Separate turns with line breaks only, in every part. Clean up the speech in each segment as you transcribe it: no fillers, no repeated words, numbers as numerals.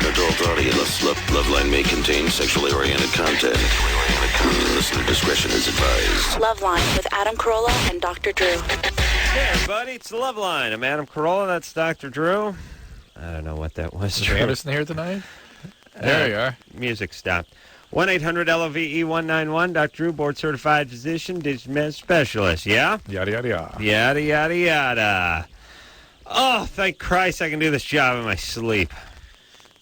an adult audience. Loveline may contain sexually oriented content. Listener discretion is advised.
Loveline with Adam Carolla and Dr. Drew.
Hey, everybody, it's the Loveline. I'm Adam Carolla. That's Dr. Drew. I don't know what that was.
Is Anderson here tonight? There you are.
Music stopped. 1-800-LOVE-191. Dr. Drew, board-certified physician, digital med specialist. Yeah?
Yada, yada, yada.
Yada, yada, yada. Oh, thank Christ I can do this job in my sleep.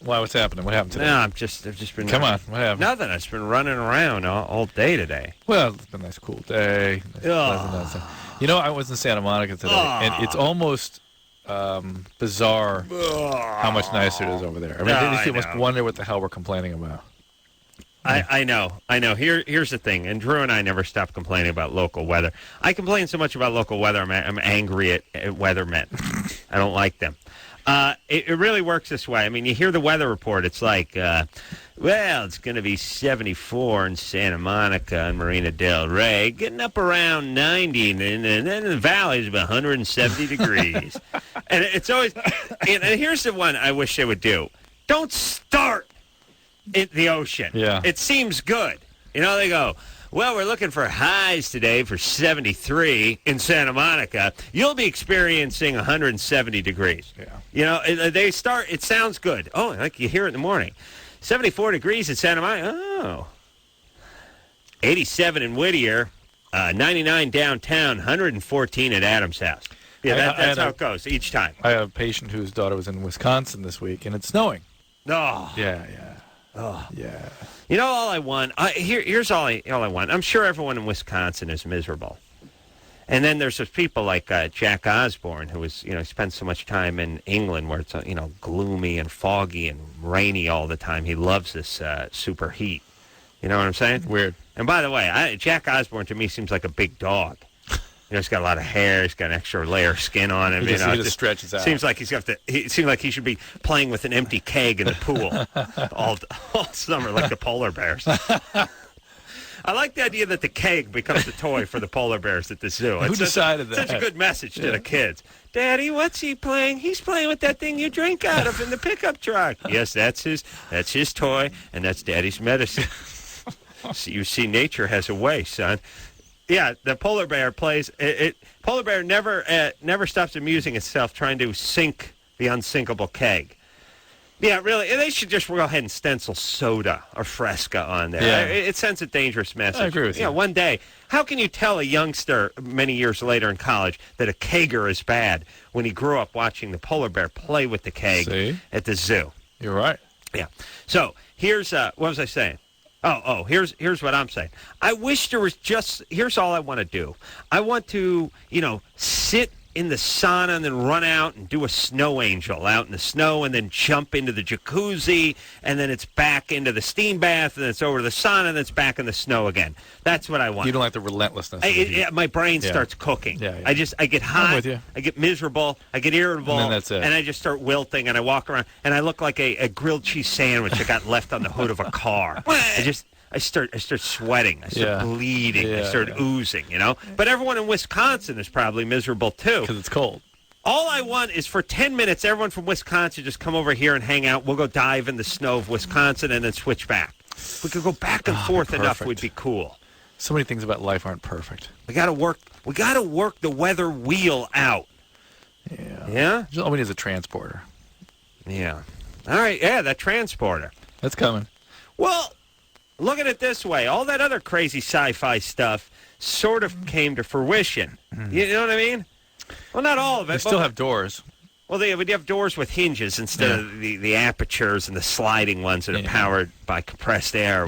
Why? What's happening? What happened today?
No, I've just been...
Come on, what happened?
Nothing. I've just been running around all day today.
Well, it's been a nice cool day. Nice. You know, I was in Santa Monica today, and it's almost bizarre how much nicer it is over there. I mean, you must wonder what the hell we're complaining about.
I know. Here's the thing, and Drew and I never stop complaining about local weather. I complain so much about local weather, I'm angry at weathermen. I don't like them. It really works this way. I mean, you hear the weather report. It's like, well, it's going to be 74 in Santa Monica and Marina del Rey, getting up around 90, and then the valley is about 170 degrees. And it's always, and here's the one I wish they would do. Don't start at the ocean.
Yeah.
It seems good. You know, they go, well, we're looking for highs today for 73 in Santa Monica. You'll be experiencing 170 degrees.
Yeah.
You know, they start, it sounds good. Oh, like you hear it in the morning. 74 degrees in Santa Monica. Oh. 87 in Whittier, 99 downtown, 114 at Adams House. Yeah, that's how it goes each time.
I have a patient whose daughter was in Wisconsin this week, and it's snowing.
Oh.
Yeah.
Oh.
Yeah.
You know, all I want, here's all I want. I'm sure everyone in Wisconsin is miserable. And then there's those people like Jack Osborne, who was, spends so much time in England where it's, gloomy and foggy and rainy all the time. He loves this super heat. You know what I'm saying?
Weird.
And by the way, Jack Osborne to me seems like a big dog. He's got a lot of hair. He's got an extra layer of skin on him.
He just stretches out.
Seems like he seems like he should be playing with an empty keg in the pool all summer, like the polar bears. I like the idea that the keg becomes the toy for the polar bears at the zoo.
Who decided that?
Such a good message to the kids. Daddy, what's he playing? He's playing with that thing you drink out of in the pickup truck. Yes, that's his toy, and that's Daddy's medicine. So you see, nature has a way, son. Yeah, the polar bear plays. Polar bear never stops amusing itself trying to sink the unsinkable keg. Yeah, really. They should just go ahead and stencil soda or Fresca on there.
Yeah.
It sends a dangerous message.
I agree with you.
Yeah, one day. How can you tell a youngster many years later in college that a kegger is bad when he grew up watching the polar bear play with the keg at the zoo?
You're right.
Yeah. So here's what was I saying? Oh, here's what I'm saying. I wish there was here's all I want to do. I want to, sit in the sauna and then run out and do a snow angel out in the snow and then jump into the jacuzzi and then it's back into the steam bath and then it's over to the sauna and then it's back in the snow again. That's what I want.
You don't like the relentlessness.
My brain starts cooking.
Yeah.
I get hot.
I'm with you.
I get miserable. I get irritable.
And then that's it.
And I just start wilting and I walk around and I look like a grilled cheese sandwich that got left on the hood of a car. I start sweating. I start bleeding. I start oozing, But everyone in Wisconsin is probably miserable, too.
Because it's cold.
All I want is for 10 minutes, everyone from Wisconsin just come over here and hang out. We'll go dive in the snow of Wisconsin and then switch back. If we could go back and forth enough, we'd be cool.
So many things about life aren't perfect.
We got to work the weather wheel out.
Yeah.
Yeah?
All we need is a transporter.
Yeah. All right, yeah, that transporter.
That's coming.
Well, look at it this way. All that other crazy sci-fi stuff sort of came to fruition. You know what I mean? Well, not all of it.
They still have doors.
Well, they have doors with hinges instead of the apertures and the sliding ones that are powered by compressed air.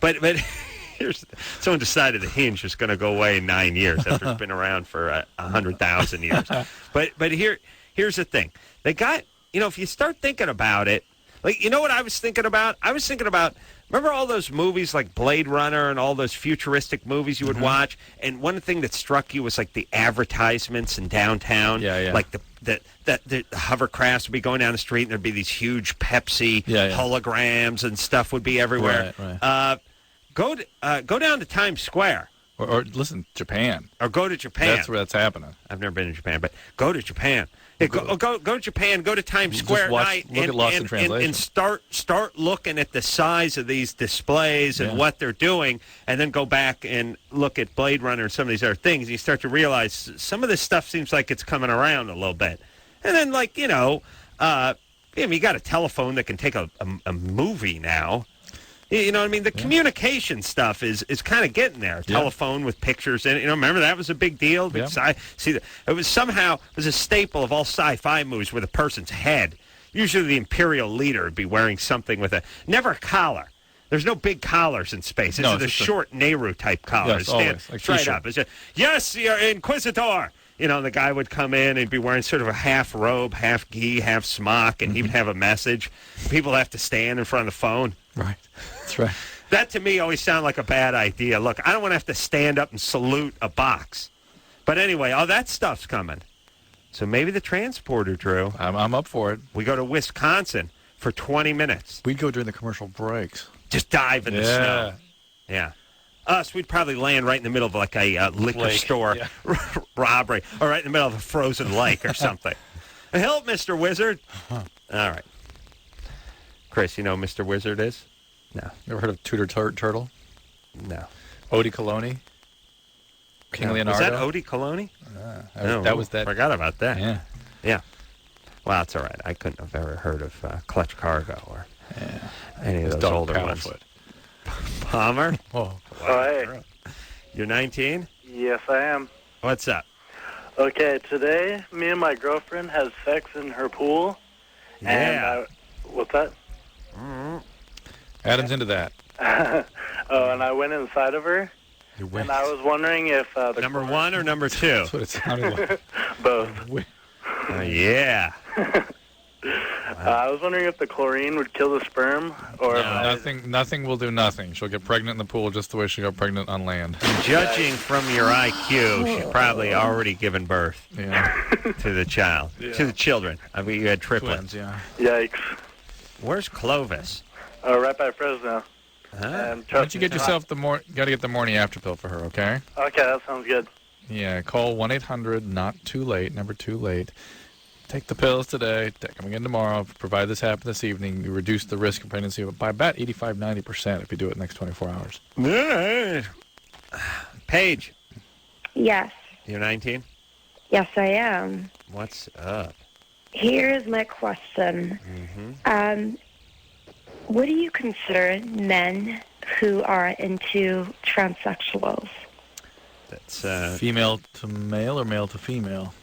But someone decided the hinge was going to go away in 9 years after it's been around for 100,000 years. But here's the thing. They got, if you start thinking about it, like, you know what I was thinking about? I was thinking about, remember all those movies like Blade Runner and all those futuristic movies you would watch? And one thing that struck you was like the advertisements in downtown.
Yeah.
Like the hovercrafts would be going down the street and there'd be these huge Pepsi holograms and stuff would be everywhere.
Right.
Go down to Times Square.
Or listen, Japan.
Or go to Japan.
That's where that's happening.
I've never been to Japan, but go to Japan. Go to Japan. Go to Times Square
look
at night
at Lost in Translation.
and start looking at the size of these displays and what they're doing, and then go back and look at Blade Runner and some of these other things. And you start to realize some of this stuff seems like it's coming around a little bit. And then, like you got a telephone that can take a movie now. You know what I mean? The communication stuff is kind of getting there. Telephone with pictures in it. Remember that was a big deal? It was a staple of all sci-fi movies with a person's head. Usually the Imperial leader would be wearing something with never a collar. There's no big collars in space. It's the short Nehru-type collar.
Yes, always. Like
straight up. It's just, yes, you're Inquisitor. The guy would come in and he'd be wearing sort of a half robe, half gi, half smock, and he would have a message. People have to stand in front of the phone.
Right. That's right.
That, to me, always sounded like a bad idea. Look, I don't want to have to stand up and salute a box. But anyway, all that stuff's coming. So maybe the transporter, Drew.
I'm up for it.
We go to Wisconsin for 20 minutes.
We'd go during the commercial breaks.
Just dive in the snow. Yeah. Us, we'd probably land right in the middle of like a liquor store robbery, or right in the middle of a frozen lake or something. Help, Mr. Wizard. All right. Chris, you know who Mr. Wizard is? No.
You ever heard of Tudor Turtle?
No.
Odie Coloni? King Leonardo?
Was that Odie Coloni?
That was that.
Forgot about that.
Yeah.
Yeah. Well, that's all right. I couldn't have ever heard of Clutch Cargo or any of those older ones. Palmer?
Oh,
hey.
You're 19?
Yes, I am.
What's up?
Okay, today, me and my girlfriend had sex in her pool.
Yeah.
And what's that?
Adam's into that.
And I went inside of her.
You went.
And I was wondering if
number one or number two?
That's what it sounded like.
Both.
Yeah.
I was wondering if the chlorine would kill the sperm, or
Nothing will do nothing. She'll get pregnant in the pool just the way she got pregnant on land.
Judging from your IQ, she's probably already given birth to the child, to the children. I mean, you had triplets.
Twins, yeah.
Yikes.
Where's Clovis?
Right by Fresno.
Huh?
Why don't you get yourself got to get the morning after pill for her, okay?
Okay, that sounds good.
Yeah, call 1-800-NOT-TOO-LATE, number 2 late. Take the pills today, take them again tomorrow. Provide this happen this evening. You reduce the risk of pregnancy by about 85-90% if you do it in the next 24 hours.
Paige.
Yes.
You're 19?
Yes, I am.
What's up?
Here's my question. What do you consider men who are into transsexuals?
That's
female to male or male to female?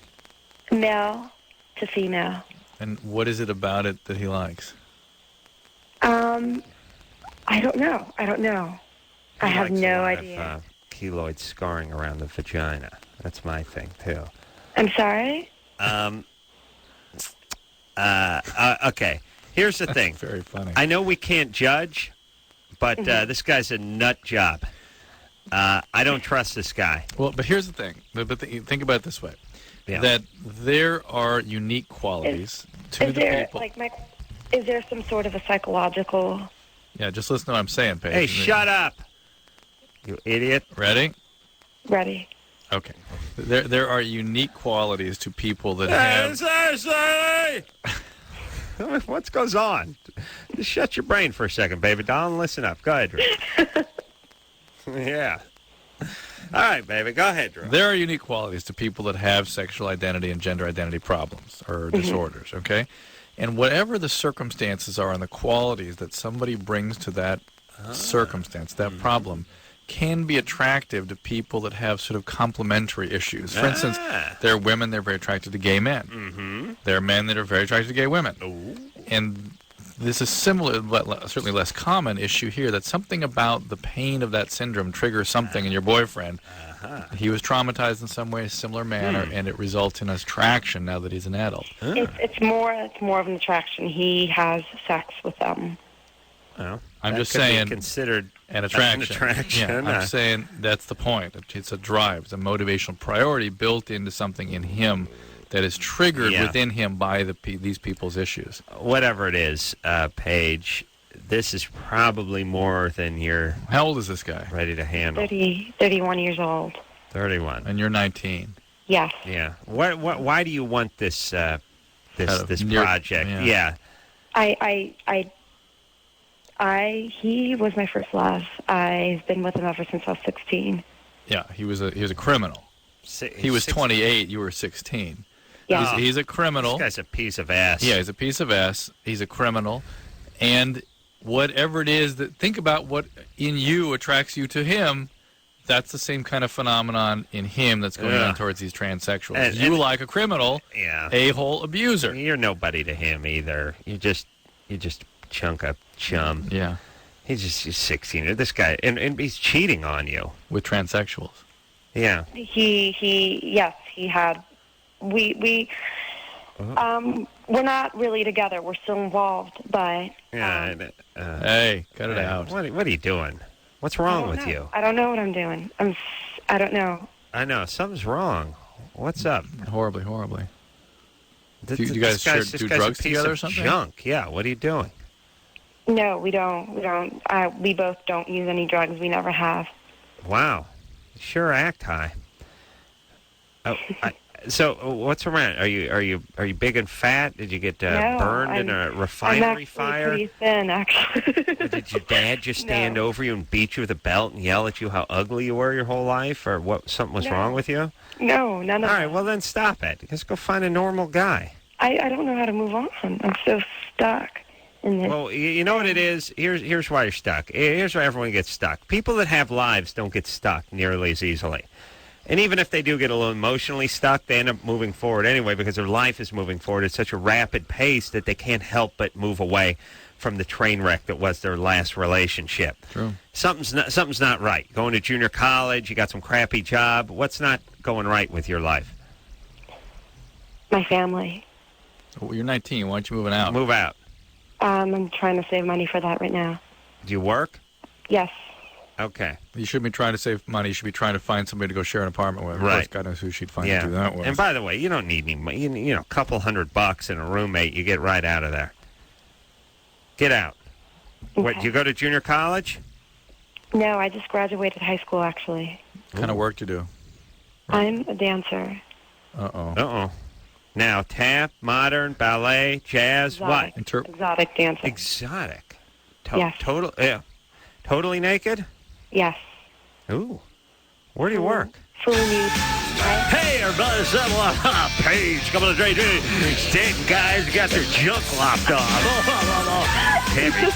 Male to female.
And what is it about it that he likes?
I don't know. I have no idea.
Keloid scarring around the vagina. That's my thing, too.
I'm sorry?
Okay. Here's the thing.
Very funny.
I know we can't judge, but this guy's a nut job. I don't trust this guy.
Well, but here's the thing. Think about it this way.
Yeah.
That there are unique qualities to the people.
Is there some sort of a psychological...
Yeah, just listen to what I'm saying, Paige.
Hey, shut up, you idiot.
Ready?
Ready.
Okay. There are unique qualities to people that have...
What goes on? Just shut your brain for a second, baby doll, and listen up. Go ahead, Drew. Yeah. All right, baby. Go ahead, Drew.
There are unique qualities to people that have sexual identity and gender identity problems or disorders, okay? And whatever the circumstances are and the qualities that somebody brings to that circumstance, that problem, can be attractive to people that have sort of complementary issues. For instance, there are women that are very attracted to gay men. There are men that are very attracted to gay women. And this is similar, but certainly less common issue here, that something about the pain of that syndrome triggers something in your boyfriend. He was traumatized in some way, similar manner, and it results in attraction now that he's an adult.
It's more of an attraction. He has sex with them.
Well,
I'm just saying,
considered
an attraction.
Yeah,
I'm saying that's the point. It's a drive. It's a motivational priority built into something in him that is triggered within him by these people's issues.
Whatever it is, Paige, this is probably more than you're...
How old is this guy?
Ready to handle.
31 years old.
31.
And you're 19.
Yes.
Yeah. Why do you want this this project. Yeah.
He was my first love. I've been with him ever since I was 16.
Yeah, he was a criminal. He was 28. You were 16.
Yeah.
He's a criminal.
This guy's a piece of ass.
Yeah, he's a piece of ass. He's a criminal. And whatever it is think about what in you attracts you to him, that's the same kind of phenomenon in him that's going on towards these transsexuals. And you like a criminal, a-hole abuser.
You're nobody to him either. You just chunk of chum.
Yeah.
He's 16. This guy, and he's cheating on you.
With transsexuals.
Yeah. He had. We're not really together. We're still involved, but.
Hey, cut it out.
What are you doing? What's wrong with you?
I don't know what I'm doing. I don't know.
I know something's wrong. What's up?
Horribly. Do you guys do drugs together or something?
Junk. Yeah. What are you doing?
No, we don't. We both don't use any drugs. We never have.
Wow. You sure act high. Oh, so what's around? Are you big and fat? Did you get burned in a refinery fire?
I'm pretty thin, actually.
Did your dad just stand over you and beat you with a belt and yell at you how ugly you were your whole life, or what? Something was wrong with you?
No, none of that.
All right, well then stop it. Just go find a normal guy.
I don't know how to move on. I'm so stuck.
Well, you know what it is? Here's why you're stuck. Here's why everyone gets stuck. People that have lives don't get stuck nearly as easily. And even if they do get a little emotionally stuck, they end up moving forward anyway because their life is moving forward at such a rapid pace that they can't help but move away from the train wreck that was their last relationship.
True.
Something's not right. Going to junior college, you got some crappy job. What's not going right with your life?
My family.
Well, you're 19. Why aren't you moving out?
Move out.
I'm trying to save money for that right now.
Do you work?
Yes.
Okay.
You shouldn't be trying to save money. You should be trying to find somebody to go share an apartment with.
Right.
Of course, God knows who she'd find to do that with.
And by the way, you don't need any money. You know, a couple $100 and a roommate, you get right out of there. Get out.
Okay.
What, do you go to junior college?
No, I just graduated high school, actually.
What kind of work do you do?
I'm a dancer.
Uh-oh.
Now, tap, modern, ballet, jazz,
Exotic.
what?
Exotic dancing.
Exotic.
Yes.
Totally naked?
Yes.
Ooh. Where do you work?
Full nude.
Hey, everybody, settle up. Paige, coming to Dre. Stanton guys got their junk lopped off. Tammy,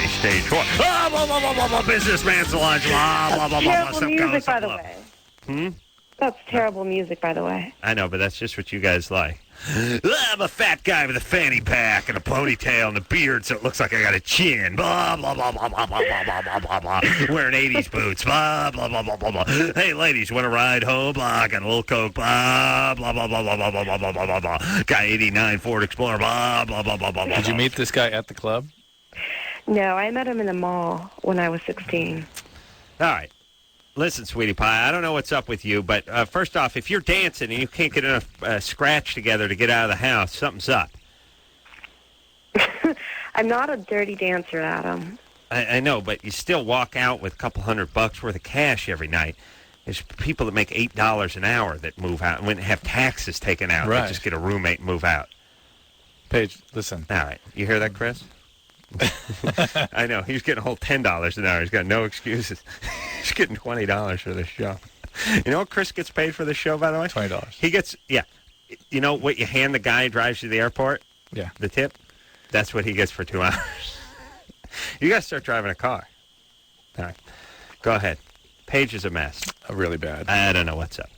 stage 4. Businessman's lunch.
Terrible music, by the way. That's terrible music, by the way.
I know, but that's just what you guys like. I'm a fat guy with a fanny pack and a ponytail and a beard, so it looks like I got a chin. Blah, blah, blah, blah, blah, blah, blah, blah, blah, blah. Wearing 80s boots. Blah, blah, blah, blah, blah, blah. Hey, ladies, want to ride home? Blah, got a little Coke. Blah, blah, blah, blah, blah, blah, blah, blah, blah, blah, blah. Got 89 Ford Explorer. Blah, blah, blah, blah, blah, blah.
Did you meet this guy at the club?
No, I met him in the mall when I was 16.
All right. Listen, sweetie pie, I don't know what's up with you, but first off, if you're dancing and you can't get enough scratch together to get out of the house, something's up.
I'm not a dirty dancer, Adam.
I know, but you still walk out with a couple $100 worth of cash every night. There's people that make $8 an hour that move out and have taxes taken out.
Right.
They just get a roommate and move out.
Paige, listen.
All right. You hear that, Chris? I know. He's getting a whole $10 an hour. He's got no excuses. He's getting $20 for this show. You know what Chris gets paid for this show, by the way?
$20.
He gets, you know what you hand the guy who drives you to the airport?
Yeah.
The tip? That's what he gets for 2 hours. You got to start driving a car. All right. Go ahead. Paige is a mess.
Really bad.
I don't know what's up.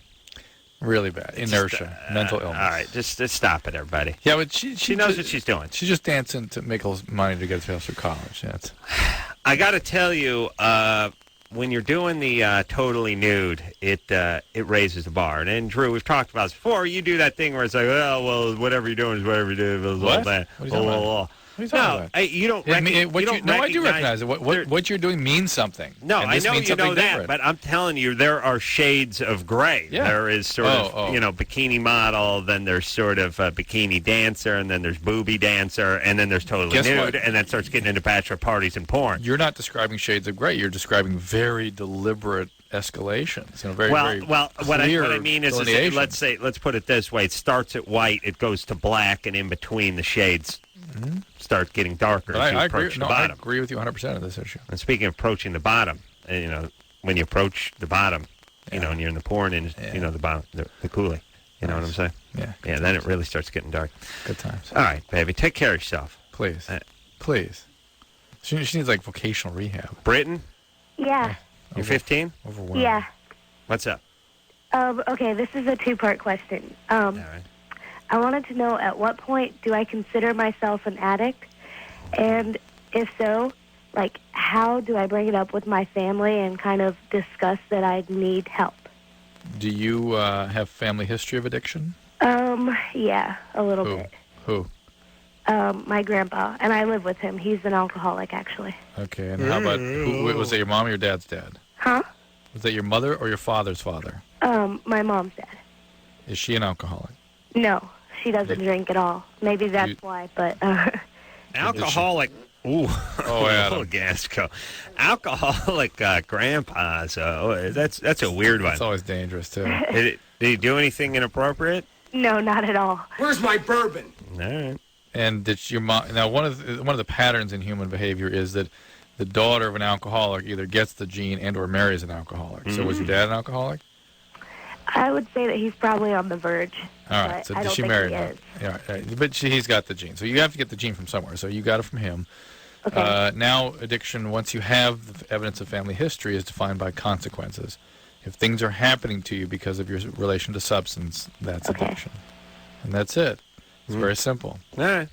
Really bad. Inertia. Mental illness.
All right. Just stop it, everybody.
Yeah, but she
knows what she's doing.
She's just dancing to make all this money to get herself through college. Yeah,
I got to tell you, when you're doing the totally nude, it raises the bar. And Drew, we've talked about this before. You do that thing where it's like, well, whatever you're doing is whatever you do.
What? What are you talking about? What are you talking about?
You don't.
No, I do recognize it. What you're doing means something.
No,
and
I
this
know
means
you know
something
that,
different.
but I'm telling you, there are shades of gray.
Yeah.
There is sort of, bikini model, then there's sort of bikini dancer, and then there's booby dancer, and then there's totally
Guess
nude,
what?
and then starts getting into bachelor parties and porn.
You're not describing shades of gray. You're describing very deliberate escalations. Very
Well,
very
what I mean is
delineations.
let's put it this way: it starts at white, it goes to black, and in between the shades start getting darker as you approach the bottom.
I agree with you 100% on this issue.
And speaking of approaching the bottom, when you approach the bottom, and you're in the porn, and the bottom, the coolie. You know what I'm saying?
Yeah.
Yeah. Then it really starts getting dark.
Good times.
All right, baby, take care of yourself.
Please, please. She needs like vocational rehab.
Britain,
Yeah.
you're 15.
Overwhelmed.
Yeah.
What's up?
Okay, this is a two-part question.
All right.
I wanted to know, at what point do I consider myself an addict? And if so, like, how do I bring it up with my family and kind of discuss that I need help?
Do you have family history of addiction?
Yeah, a little bit.
Who?
My grandpa, and I live with him. He's an alcoholic, actually.
Okay, and how about, was that your mom or your dad's dad?
Huh?
Was that your mother or your father's father?
My mom's dad.
Is she an alcoholic?
No, she doesn't drink at all. Maybe that's why, but...
Alcoholic. Ooh.
Oh, Adam.
Little gas go. Alcoholic grandpas. That's a weird one.
It's always dangerous, too.
Did he do anything inappropriate?
No, not at all.
Where's my bourbon?
All right.
And did your mom? Now, one of the patterns in human behavior is that the daughter of an alcoholic either gets the gene and or marries an alcoholic. So was your dad an alcoholic?
I would say that he's probably on the verge.
All right.
But
So
I
did
don't
she
think
marry
he
him?
is.
Yeah, right. But he's got the gene. So you have to get the gene from somewhere. So you got it from him.
Okay.
Now, addiction, once you have the evidence of family history, is defined by consequences. If things are happening to you because of your relation to substance, that's addiction. And that's it. It's very simple.
All right.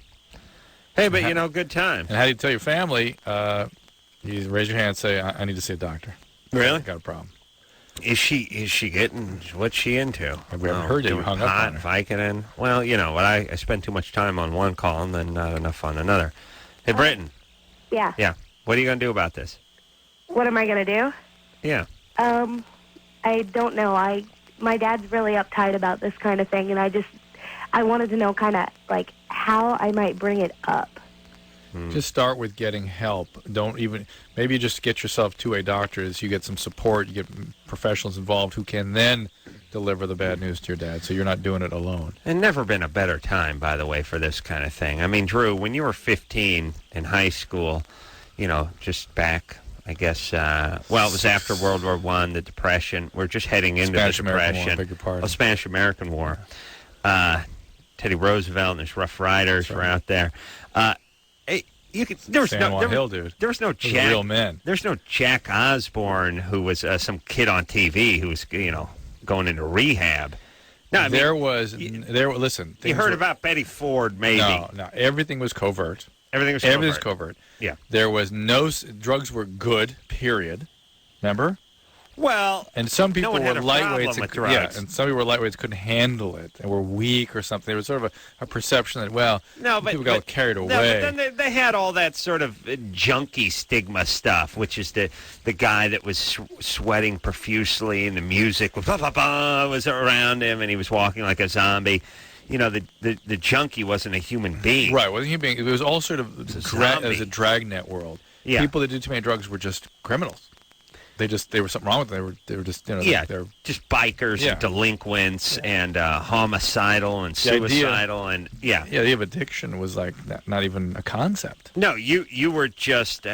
Hey, but good time.
And how do you tell your family? You raise your hand and say, I need to see a doctor.
Really?
I got a problem.
Is she getting, what's she into?
Have we ever heard you?
Doing
Hung up
pot,
on her.
Vicodin? Well, you know what? I spend too much time on one call and then not enough on another. Hey, Britton.
Yeah.
Yeah. What are you going to do about this?
What am I going to do?
Yeah.
I don't know. My dad's really uptight about this kind of thing, and I wanted to know kind of like how I might bring it up.
Just start with getting help. Maybe just get yourself to a doctor as you get some support, you get professionals involved who can then deliver the bad news to your dad so you're not doing it alone.
And never been a better time, by the way, for this kind of thing. I mean, Drew, when you were 15 in high school, just back, I guess, it was after World War I, the Depression. We're just heading into the Depression.
Beg your pardon.
Spanish-American War. Teddy Roosevelt and his Rough Riders were out there. There was no Jack.
Real men.
There's no Jack Osborne who was some kid on TV who was going into rehab. No, I mean,
listen.
You heard about Betty Ford, maybe?
No. Everything was covert.
Everything was
covert.
Yeah.
There was drugs were good. Period. Remember?
Well,
and some people
no one
were
had a
lightweights.
problem with drugs.
And some people were lightweights, couldn't handle it, and were weak or something. There was sort of a perception that people got carried away.
No, but then they had all that sort of junkie stigma stuff, which is the guy that was sweating profusely, and the music was was around him, and he was walking like a zombie. The junkie wasn't a human being.
Right, wasn't a human being. It was all sort of it was a dragnet world.
Yeah.
People that did too many drugs were just criminals. They were something wrong with them. They were just they were
just bikers and delinquents and homicidal and suicidal the No, you were just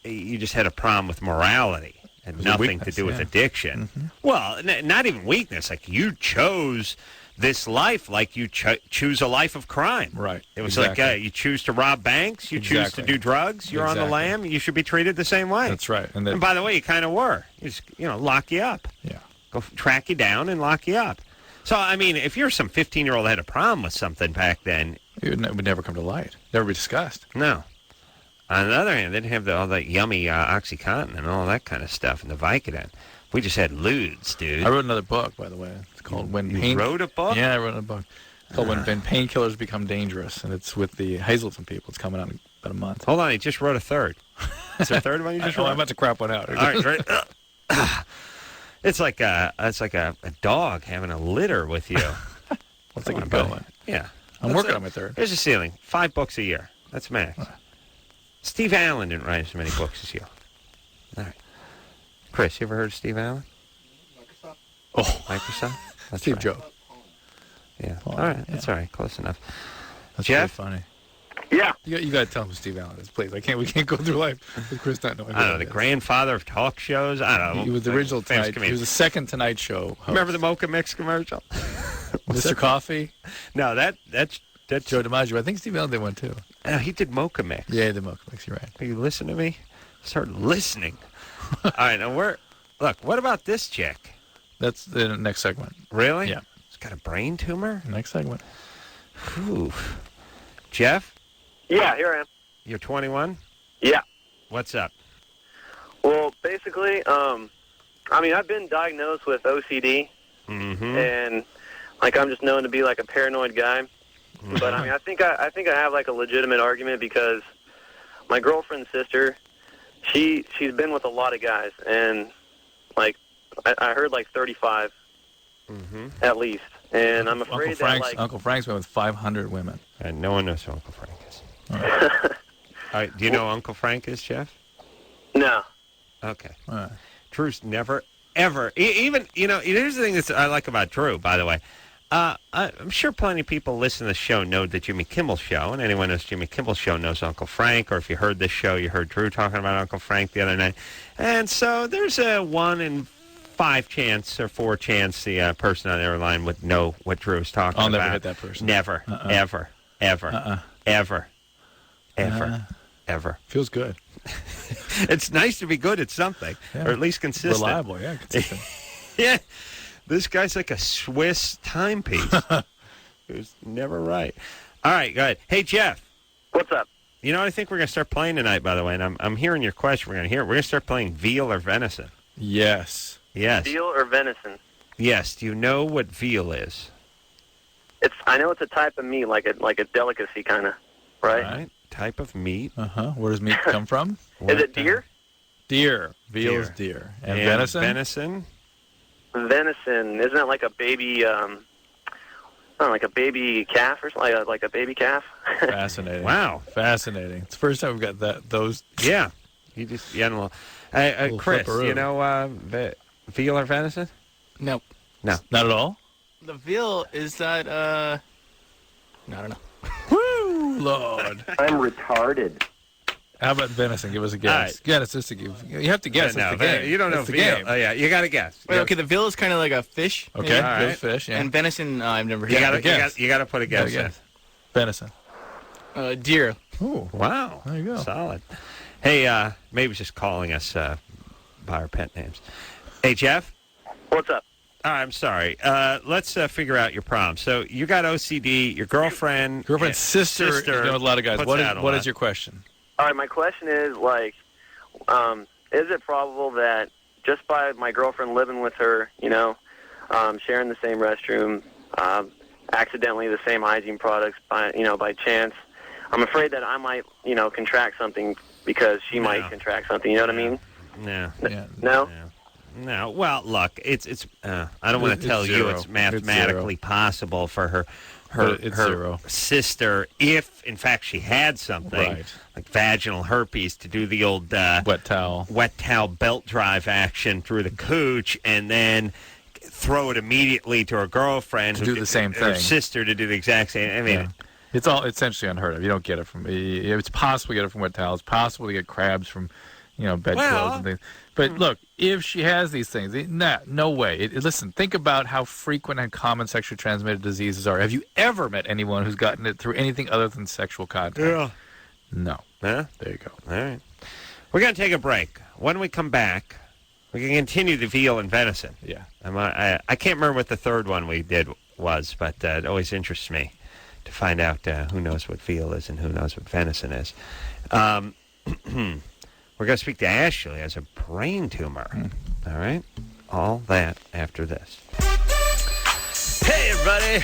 you just had a problem with morality and nothing to do with addiction.
Mm-hmm.
Well, not even weakness. Like you chose this life, like you choose a life of crime.
Right.
It was like you choose to rob banks, you choose to do drugs, you're on the lam, you should be treated the same way.
That's right.
And by the way, you kind of were. You just, lock you up.
Yeah.
Go track you down and lock you up. So, I mean, if you're some 15-year-old that had a problem with something back then...
It would never come to light. Never be discussed.
No. On the other hand, they didn't have all that yummy OxyContin and all that kind of stuff and the Vicodin. We just had lewds, dude.
I wrote another book, by the way. It's called When Pain...
You wrote a book?
Yeah, I wrote a book. It's called When Painkillers Become Dangerous, and it's with the Hazleton people. It's coming out in about a month.
Hold on, he just wrote a third. Is there a third one you just wrote?
I'm about to crap one out.
All right, ready? It's like a dog having a litter with you.
Let's get going.
Yeah.
I'm working on my third.
Here's the ceiling. 5 books a year. That's max. Steve Allen didn't write as many books as you. All right. Chris, you ever heard of Steve Allen?
Microsoft.
Oh,
Microsoft? That's
Steve
right.
Jobs.
Yeah.
Oh,
All right.
yeah.
That's all right. Close enough.
That's
Jeff?
really funny.
Yeah.
You got to tell him who Steve Allen is, please. We can't go through life with Chris not knowing.
I don't know, the grandfather of talk shows. I don't know.
He was the original
famous
Tonight.
comedian.
He was the second Tonight Show host.
Remember the Mocha Mix commercial?
Mr. Coffee?
No, that's
Joe DiMaggio. I think Steve Allen did one too.
he did Mocha Mix.
Yeah, the Mocha Mix. You're right.
Are you listening to me? Start listening. All right, now look, what about this chick?
That's the next segment.
Really?
Yeah.
She's got a brain tumor?
Next segment.
Whew. Jeff,
Yeah, here I am.
you're 21?
Yeah.
What's up?
Well, basically, I've been diagnosed with OCD,
Mm-hmm.
and I'm just known to be like a paranoid guy. But I think I have like a legitimate argument because my girlfriend's sister, she's been with a lot of guys, and I heard 35 at least, and I'm afraid
Uncle Frank's been with 500 women.
And no one knows who Uncle Frank is. All right, do you know who Uncle Frank is, Jeff?
No.
Okay.
All right.
Drew's never, ever, even, here's the thing that I like about Drew, by the way. I'm sure plenty of people listening to the show know the Jimmy Kimmel Show, and anyone who knows Jimmy Kimmel Show knows Uncle Frank, or if you heard this show, you heard Drew talking about Uncle Frank the other night. And so there's a 1 in 5 chance or 4 chance the person on the other line would know what Drew was talking about.
I'll never hit that person.
Never, ever, ever, ever.
Feels good.
It's nice to be good at something,
Yeah.
or at least consistent.
Reliable, yeah, consistent.
Yeah. This guy's like a Swiss timepiece. Who's never right. All right, go ahead. Hey, Jeff.
What's up?
You know what I think we're going to start playing tonight, by the way, and I'm hearing your question. We're going to hear it. We're going to start playing veal or venison.
Yes.
Yes.
Veal or venison?
Yes. Do you know what veal is?
I know it's a type of meat, like a delicacy kind of, right?
All right. Type of meat.
Where does meat come from?
Is it deer?
Deer. Veal is deer. And venison?
Venison.
Venison, isn't that like a baby, like a baby calf or something? Like a baby calf?
Fascinating.
Wow.
Fascinating. It's the first time we've got those.
Yeah. You just, Chris,
flipperoo.
you know veal or venison?
Nope.
No.
Not at all?
The veal is that, I don't know.
Woo, Lord.
I'm retarded.
How about venison? Give us a guess.
All right.
Yeah, it's just a give. You have to guess.
No,
It's the game.
you don't know
It's the
veal.
game.
Oh, yeah. You got to guess.
Wait, okay, the veal is kind of like a fish.
Okay.
maybe?
All right.
Veal fish. Yeah.
And venison, I've never
You
heard
got
of.
guess.
you got to put a guess.
Gotta guess. Venison.
Deer.
Ooh.
Wow.
There you go.
Solid. Hey, maybe just calling us by our pet names. Hey, Jeff.
What's up?
I'm sorry. Let's figure out your problem. So you got OCD. Your girlfriend's
Sister. You know, with a lot of guys.
puts
What
out a
what
lot.
is your question?
All right, my question is, is it probable that just by my girlfriend living with her, sharing the same restroom, accidentally the same hygiene products, by chance, I'm afraid that I might, contract something because she might contract something. You know what I mean?
No.
Yeah.
No?
No. Well, look, it's I don't want
It's
to tell you
zero.
it's mathematically possible for her
zero.
sister, if in fact she had something
Right.
like vaginal herpes, to do the old
Wet towel.
belt drive action through the cooch, and then throw it immediately to her girlfriend
To do the same
her
thing.
sister to do the exact same. I mean,
Yeah. It's all essentially unheard of. You don't get it from. It's possible to get it from wet towels. It's possible to get crabs from, bedclothes and things. But look, if she has these things, no way. Listen, think about how frequent and common sexually transmitted diseases are. Have you ever met anyone who's gotten it through anything other than sexual contact?
Yeah.
No.
Huh?
There you go.
All right. We're going to take a break. When we come back, we can continue the veal and venison.
Yeah.
I can't remember what the third one we did was, but it always interests me to find out who knows what veal is and who knows what venison is. We're going to speak to Ashley as a brain tumor. All right? All that after this. Hey, everybody.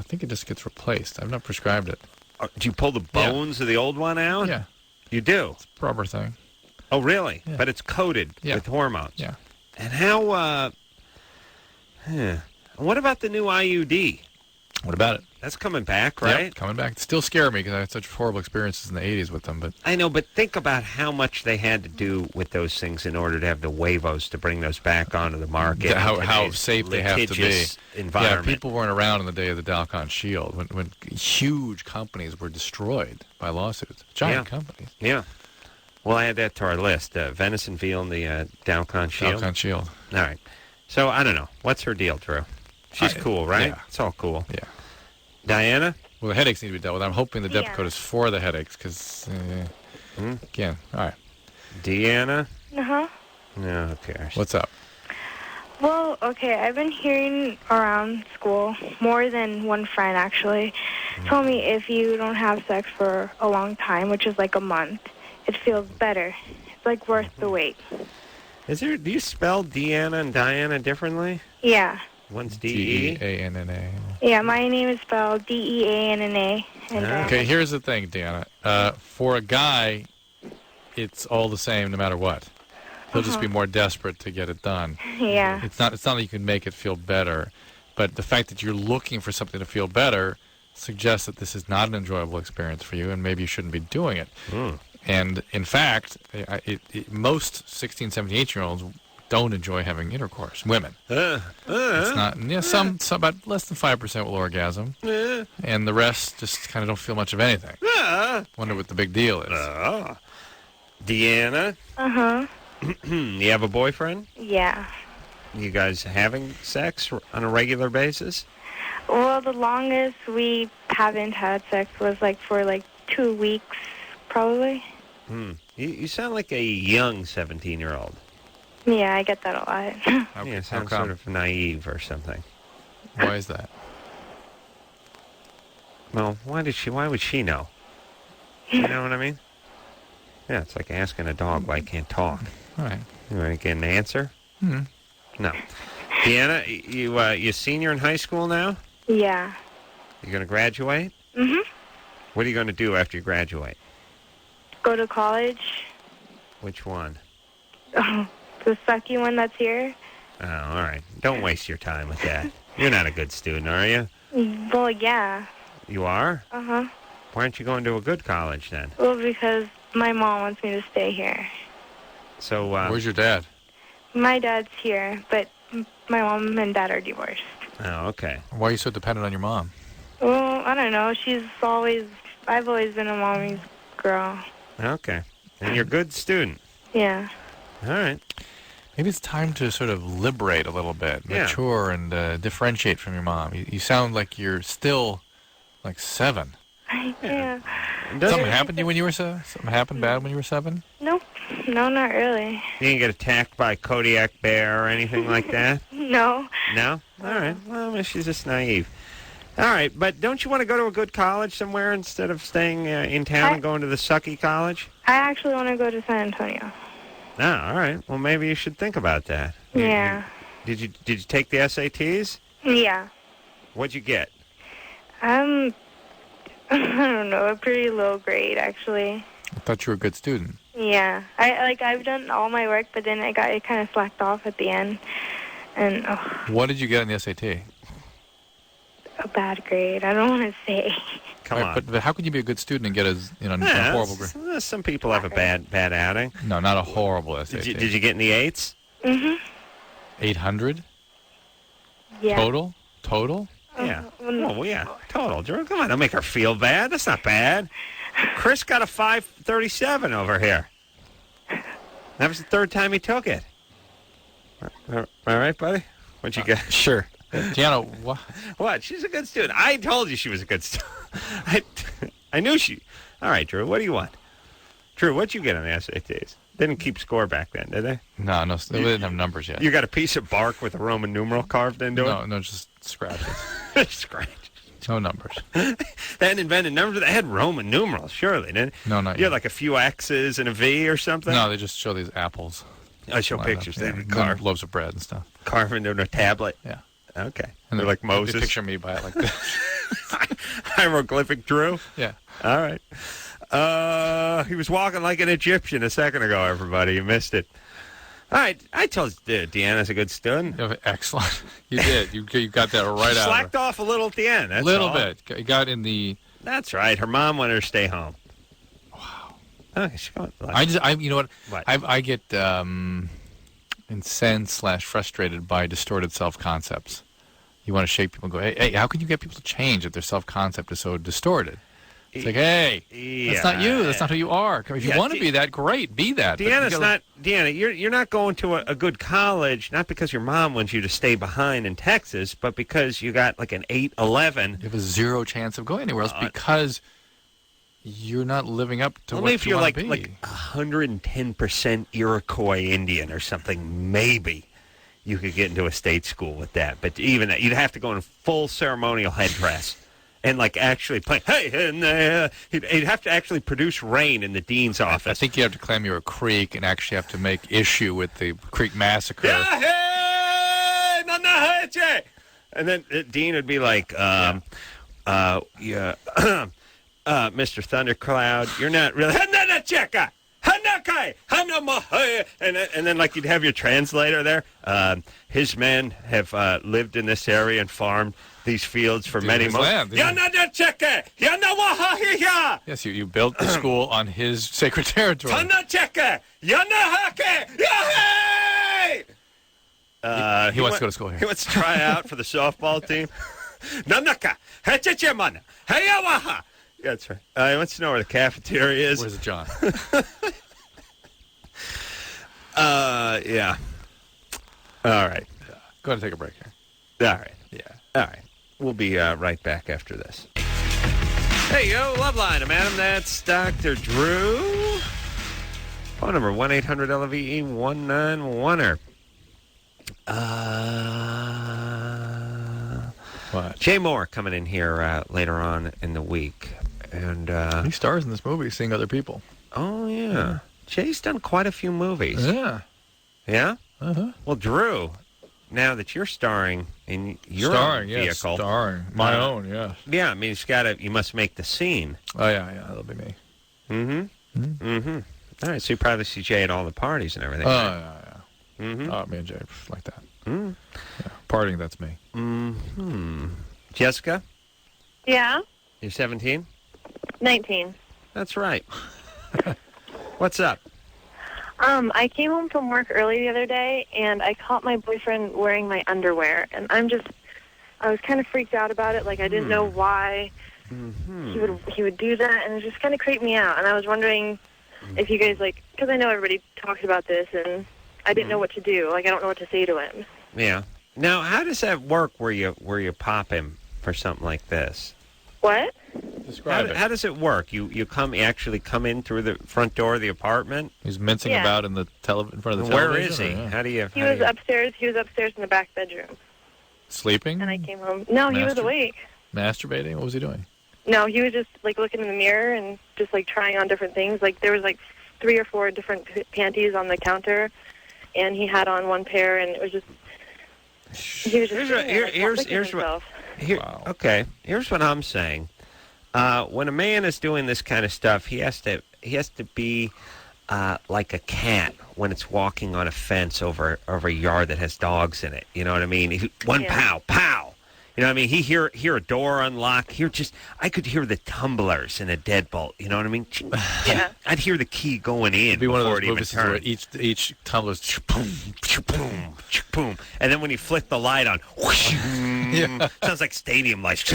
I think it just gets replaced. I've not prescribed it.
Do you pull the bones of the old one out?
Yeah.
You do?
It's a rubber thing.
Oh, really?
Yeah.
But it's coated with hormones.
Yeah.
And how, what about the new IUD?
What about it?
That's coming back, right?
Yep, coming back. It still scared me because I had such horrible experiences in the 80s with them. But
I know, but think about how much they had to do with those things in order to have the Wavos to bring those back onto the market.
How safe they have to be.
Environment.
Yeah, people weren't around in the day of the Dalcon Shield when huge companies were destroyed by lawsuits. Giant companies.
Yeah. Well, I had that to our list. Venison veal and the Dalcon Shield.
Dalcon Shield.
All right. So, I don't know. What's her deal, Drew? She's cool, right?
Yeah.
It's all cool.
Yeah.
Diana?
Well, the headaches need to be dealt with. I'm hoping the Depakote is for the headaches because, again, all right.
Deanna?
Uh-huh.
No, who cares?
What's up?
Well, okay, I've been hearing around school, more than one friend actually, told me if you don't have sex for a long time, which is like a month, it feels better. It's like worth the wait.
Do you spell Deanna and Diana differently?
Yeah.
One's D-E?
D-E-A-N-N-A.
Yeah, my name is spelled D-E-A-N-N-A.
Okay, here's the thing, Deanna. For a guy, it's all the same no matter what. He'll just be more desperate to get it done.
Yeah.
It's not that you can make it feel better, but the fact that you're looking for something to feel better suggests that this is not an enjoyable experience for you, and maybe you shouldn't be doing it. And in fact, most 16, 17, 18-year-olds don't enjoy having intercourse. Women. It's not. Yeah, some about less than 5% will orgasm, and the rest just kind of don't feel much of anything. Wonder what the big deal is.
Deanna?
Uh-huh.
You have a boyfriend?
Yeah.
You guys having sex on a regular basis?
Well, the longest we haven't had sex was for 2 weeks, probably.
You sound like a young 17-year-old.
Yeah, I get that a lot.
Yeah, sound sort of naive or something.
Why is that?
Well, why would she know? You know what I mean? Yeah, it's like asking a dog why it can't talk.
All right.
You want to get an answer?
No.
Deanna, you senior in high school now?
Yeah.
You going to graduate?
Mm-hmm.
What are you going to do after you graduate?
Go to college.
Which one?
The sucky one that's here.
Oh, all right. Don't waste your time with that. You're not a good student, are you?
Well, yeah.
You are?
Uh-huh.
Why aren't you going to a good college then?
Well, because my mom wants me to stay here.
So,
where's your dad?
My dad's here, but my mom and dad are divorced.
Oh, okay.
Why are you so dependent on your mom?
Well, I don't know. I've always been a mommy's girl.
Okay. And you're a good student.
Yeah.
All right.
Maybe it's time to sort of liberate a little bit, mature, and differentiate from your mom. You sound like you're still like 7.
Yeah.
Something happened to you when you were 7? Something happened bad when you were 7?
Nope. No, not really.
You didn't get attacked by a Kodiak bear or anything like that?
No.
No? All right. Well, maybe she's just naive. All right, but don't you want to go to a good college somewhere instead of staying in town and going to the sucky college?
I actually want to go to San Antonio.
Oh, all right. Well, maybe you should think about that.
Yeah.
Did you take the SATs?
Yeah.
What'd you get?
I don't know, a pretty low grade actually.
I thought you were a good student.
Yeah. I've done all my work, but then it kind of slacked off at the end. And
What did you get on the SAT?
a bad grade. I don't want to say.
Come on.
But how could you be a good student and get a horrible grade?
Some people have a bad outing.
No, not a horrible SAT.
Did you get in the 8s?
Mhm.
800?
Yeah.
Total?
Yeah. Oh, yeah. Total. Drew, come on. Don't make her feel bad. That's not bad. Chris got a 537 over here. That was the 3rd time he took it. All right, buddy? What'd you get?
Sure. Gianna, what?
What? She's a good student. I told you she was a good student. I knew she... All right, Drew, what do you want? Drew, what'd you get on the SATs? Didn't keep score back then, did they?
No, they didn't have numbers yet.
You got a piece of bark with a Roman numeral carved into it?
No, just scratches.
Scratch.
No numbers.
They hadn't invented numbers. They had Roman numerals, surely, didn't
No, not
You
yet.
had like a few X's and a V or something?
No, they just show these apples.
I show pictures. They carve
loaves of bread and stuff.
into a tablet.
Yeah.
Okay.
And
they're like Moses.
They picture me by it like this.
Hieroglyphic Drew?
Yeah.
All right. He was walking like an Egyptian a second ago, everybody. You missed it. All right. I told Deanna's a good student.
Excellent. You did. You got that right out of her.
Slacked off a little at the end. That's
A little
all.
bit. You got in the...
That's right. Her mom wanted her to stay home. Wow. Okay, she's going.
You know what?
What?
I get incensed / frustrated by distorted self-concepts. You want to shake people and go, hey, how can you get people to change if their self-concept is so distorted? It's like, hey, that's not you. That's not who you are. If you want to be that, great, be that.
Deanna, you're not going to a good college, not because your mom wants you to stay behind in Texas, but because you got like an 8.11.
You have a zero chance of going anywhere else because you're not living up to
Only
what
if
you
you're
want to be.
like 110% Iroquois Indian or something, maybe you could get into a state school with that. But even that, you'd have to go in full ceremonial headdress. And, like, actually play, hey, and he'd have to actually produce rain in the dean's office.
I think you have to claim you're a Creek and actually have to make issue with the Creek massacre.
And then the dean would be like, Mr. Thundercloud, you're not really... And then, like, you'd have your translator there. His men have lived in this area and farmed these fields for many months.
Yes, you built the school on his sacred territory. He wants to go to school here.
He wants to try out for the softball team. That's right. He wants to know where the cafeteria is.
Where's it, John?
Yeah. All right.
Go ahead and take a break here.
All right.
Yeah.
All right. We'll be right back after this. Hey, yo, Loveline, madam. That's Dr. Drew. Phone number 1-800-LVE-191er.
What?
Jay Moore coming in here later on in the week. And
he stars in this movie, Seeing Other People.
Oh, yeah. Jay's done quite a few movies.
Yeah.
Yeah?
Uh-huh.
Well, Drew, now that you're starring in your own vehicle.
Yes, starring. My own, yeah.
Yeah, I mean, you must make the scene.
Oh, yeah, that'll be me.
Mm-hmm. Mm-hmm. All right, so you probably see Jay at all the parties and everything.
Oh,
right?
yeah.
Mm-hmm.
Oh, me and Jay, like that.
Mm.
Yeah. Partying, that's me.
Mm-hmm. Jessica,
Yeah,
you're 17?
19.
That's right. What's up?
I came home from work early the other day, and I caught my boyfriend wearing my underwear, and I was kind of freaked out about it. Like, I didn't know why he would do that, and it just kind of creeped me out. And I was wondering if you guys, like, because I know everybody talks about this, and I didn't know what to do. Like, I don't know what to say to him.
Yeah. Now, how does that work where you pop him for something like this?
What?
Describe it.
How does it work? You actually come in through the front door of the apartment?
He's mincing about in front of the television.
Where is he?
Yeah.
How do you...
He was upstairs. He was upstairs in the back bedroom.
Sleeping?
And I came home. No, he was awake.
Masturbating? What was he doing?
No, he was just, like, looking in the mirror and just, like, trying on different things. Like, there was, like, 3 or 4 different panties on the counter, and he had on one pair, and it was just... He was just
Okay, here's what I'm saying. When a man is doing this kind of stuff, he has to be like a cat when it's walking on a fence over a yard that has dogs in it. You know what I mean? Pow, pow. You know what I mean? He hear a door unlock. I could hear the tumblers in a deadbolt. You know what I mean?
Yeah.
I'd hear the key going in.
It'd be one of
before
those
it even
movies
turned.
where each tumbler's boom,
Boom, boom, and then when you flick the light on, whoosh, sounds like stadium lights.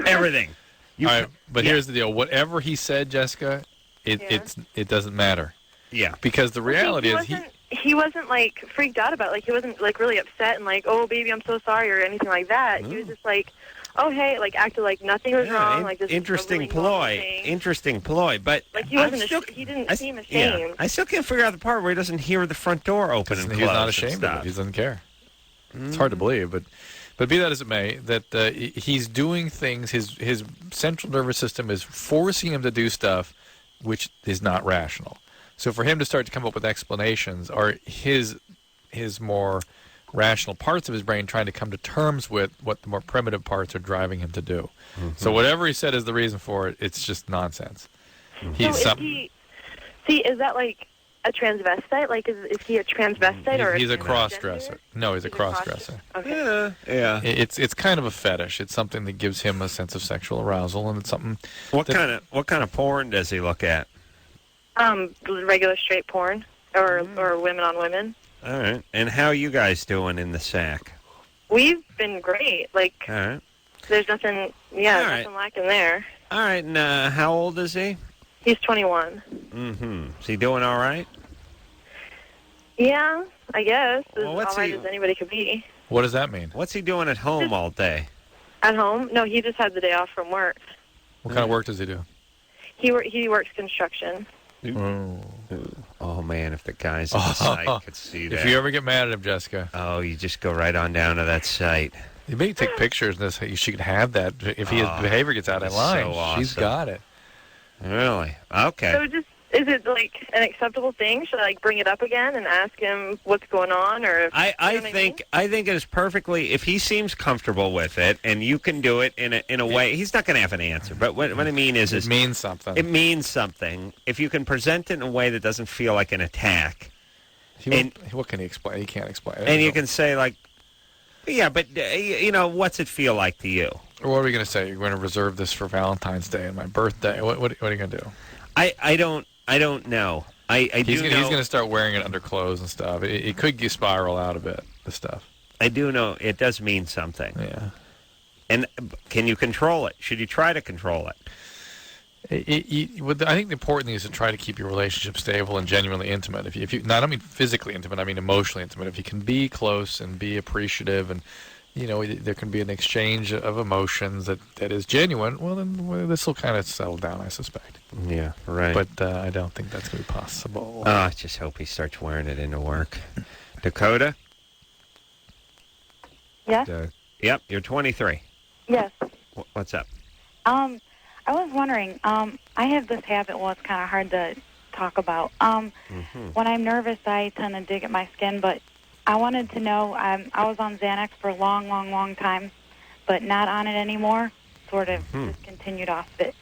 Everything.
All right, but here's the deal. Whatever he said, Jessica, it doesn't matter.
Yeah.
Because the reality is
he wasn't like freaked out about it. Like, he wasn't like really upset and like, oh baby, I'm so sorry or anything like that. He was just like, oh hey, like acted like nothing was wrong. Like, this
interesting
is a really
ploy.
thing.
Interesting ploy. But
like, he wasn't. He didn't seem ashamed.
Yeah, I still can't figure out the part where he doesn't hear the front door open and close.
He's not ashamed of it. He doesn't care. It's hard to believe, but be that as it may, that he's doing things. His central nervous system is forcing him to do stuff which is not rational. So for him to start to come up with explanations, or his more rational parts of his brain trying to come to terms with what the more primitive parts are driving him to do. So whatever he said is the reason for it, it's just nonsense. He's
is that like a transvestite? Like, is he a transvestite or
he's a cross-dresser? No, he's a cross-dresser.
Okay.
Yeah.
It's kind of a fetish. It's something that gives him a sense of sexual arousal, and it's something.
What kind of porn does he look at?
Regular straight porn or women on women.
All right. And how are you guys doing in the sack?
We've been great. Like,
all right.
There's nothing, nothing lacking there.
All right. And how old is he?
He's 21.
Mm-hmm. Is he doing all right?
Yeah, I guess.
Well,
As all right as anybody could be.
What does that mean?
What's he doing at home all day?
At home? No, he just had the day off from work.
What kind of work does he do?
He works construction.
Oh, man, if the guys on the site could see that.
If you ever get mad at him, Jessica.
Oh, you just go right on down to that site.
You may take pictures. She could have that if his behavior gets out of line.
So awesome.
She's got it.
Really? Okay.
So is it like an acceptable thing? Should I like bring it up again and ask him what's going on, or?
I think it is perfectly. If he seems comfortable with it, and you can do it in a way, he's not going to have an answer. But what I mean is,
it means something.
It means something. If you can present it in a way that doesn't feel like an attack.
What can he explain? He can't explain it.
And you can say like, yeah, but what's it feel like to you?
Or what are we going to say? You're going to reserve this for Valentine's Day and my birthday. What are you going to do?
I don't know. He's
going to start wearing it under clothes and stuff. It could spiral out a bit, the stuff.
I do know it does mean something.
Yeah.
And can you control it? Should you try to control it?
I think the important thing is to try to keep your relationship stable and genuinely intimate. If you, I don't mean physically intimate, I mean emotionally intimate. If you can be close and be appreciative and there can be an exchange of emotions that is genuine, well, then this will kind of settle down, I suspect.
Yeah, right.
But I don't think that's going to be possible.
Oh, I just hope he starts wearing it into work. Dakota?
Yes?
Yep, you're 23.
Yes.
What's up?
I was wondering, I have this habit, well, it's kind of hard to talk about. When I'm nervous, I tend to dig at my skin, but I wanted to know, I was on Xanax for a long, long, long time, but not on it anymore, sort of discontinued off of it,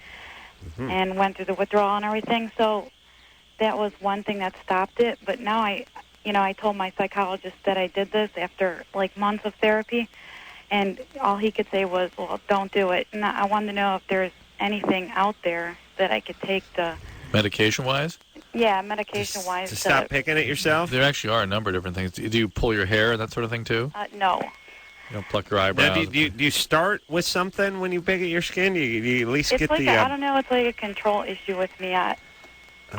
and went through the withdrawal and everything. So that was one thing that stopped it, but now I told my psychologist that I did this after, like, months of therapy, and all he could say was, well, don't do it. And I wanted to know if there's anything out there that I could take to...
Medication-wise?
Yeah, medication-wise.
To stop picking at yourself?
There actually are a number of different things. Do you pull your hair and that sort of thing, too?
No.
You don't pluck your eyebrows?
Now, do you start with something when you pick at your skin? Do you at least
it's
get
like
the...
I don't know. It's like a control issue with me. I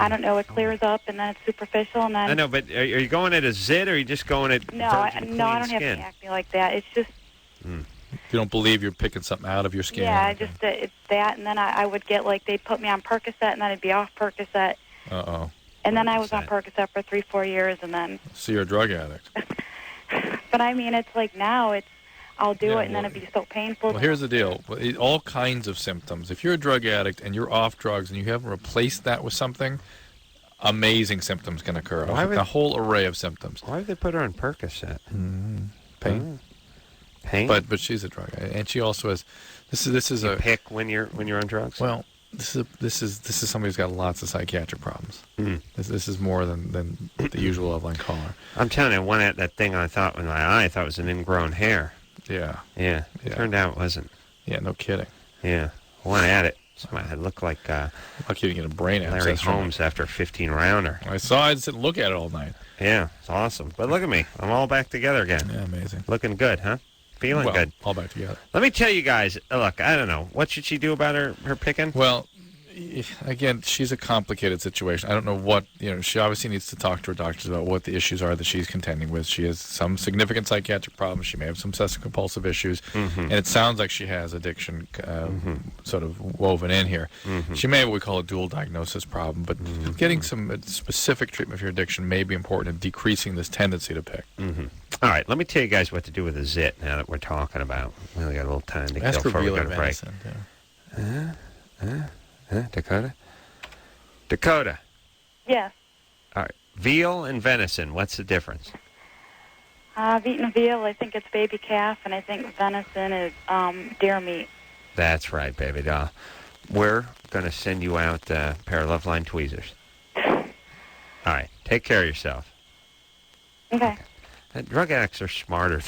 don't know. It clears up, and then it's superficial, and then...
I know, but are you going at a zit, or are you just going at
I don't have
skin?
to act like that. It's just...
You don't believe you're picking something out of your skin?
Yeah, it's that, and then I would get, like, they'd put me on Percocet, and then I'd be off Percocet.
Uh-oh.
And then I was on Percocet for 3-4 years, and then...
So you're a drug addict.
But, I mean, it's like now I'll do it, and then it'd be so painful.
Well, here's the deal. All kinds of symptoms. If you're a drug addict and you're off drugs and you haven't replaced that with something, amazing symptoms can occur. A whole array of symptoms.
Why would they put her on Percocet?
Pain.
Pain?
But she's a drug addict. And she also has... This is a...
pick when you're on drugs?
Well... This is somebody who's got lots of psychiatric problems. This is more than the usual Loveline caller.
I'm telling you, one at that thing I thought in my eye, I thought it was an ingrown hair.
Yeah.
It turned out it wasn't.
Yeah, no kidding.
Yeah, one at it. It looked like
lucky you get a brain abscess.
Larry Holmes after a 15-rounder.
I saw it. Sit and look at it all night.
Yeah, it's awesome. But look at me, I'm all back together again.
Yeah, amazing.
Looking good, huh? Feeling good.
All back together.
Let me tell you guys, look, I don't know. What should she do about her picking?
Well, again, she's a complicated situation. I don't know what, she obviously needs to talk to her doctors about what the issues are that she's contending with. She has some significant psychiatric problems. She may have some obsessive-compulsive issues. And it sounds like she has addiction sort of woven in here. She may have what we call a dual diagnosis problem, but getting some specific treatment for your addiction may be important in decreasing this tendency to pick.
All right, let me tell you guys what to do with a zit now that we're talking about. We only got a little time to kill before we go to break. Dakota?
Yes.
All right. Veal and venison, what's the difference?
I've eaten veal. I think it's baby calf, and I think venison is deer meat.
That's right, baby doll. We're going to send you out a pair of Loveline tweezers. All right. Take care of yourself.
Okay.
Drug addicts are smarter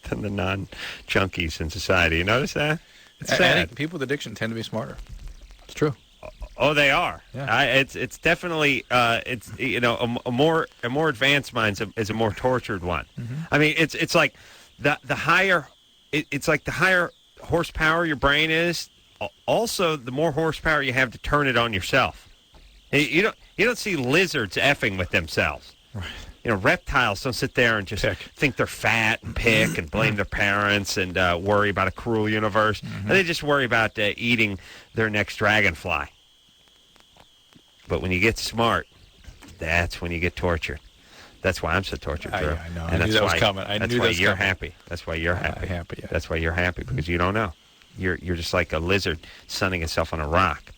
than the non-junkies in society. You notice that? It's
I
sad.
think people with addiction tend to be smarter. It's true.
Oh, they are.
Yeah.
It's definitely a more advanced mind is a more tortured one.
Mm-hmm.
I mean, it's like the higher it's like the higher horsepower your brain is. Also, the more horsepower you have to turn it on yourself. You don't see lizards effing with themselves.
Right.
Reptiles don't sit there and just think they're fat and pick and blame their parents and worry about a cruel universe.
Mm-hmm.
They just worry about eating their next dragonfly. But when you get smart, that's when you get tortured. That's why I'm so tortured, Drew.
I know.
And
I knew that was coming.
That's why you're happy. That's why you're happy.
Yeah.
That's why you're happy, because you don't know. You're just like a lizard sunning itself on a rock.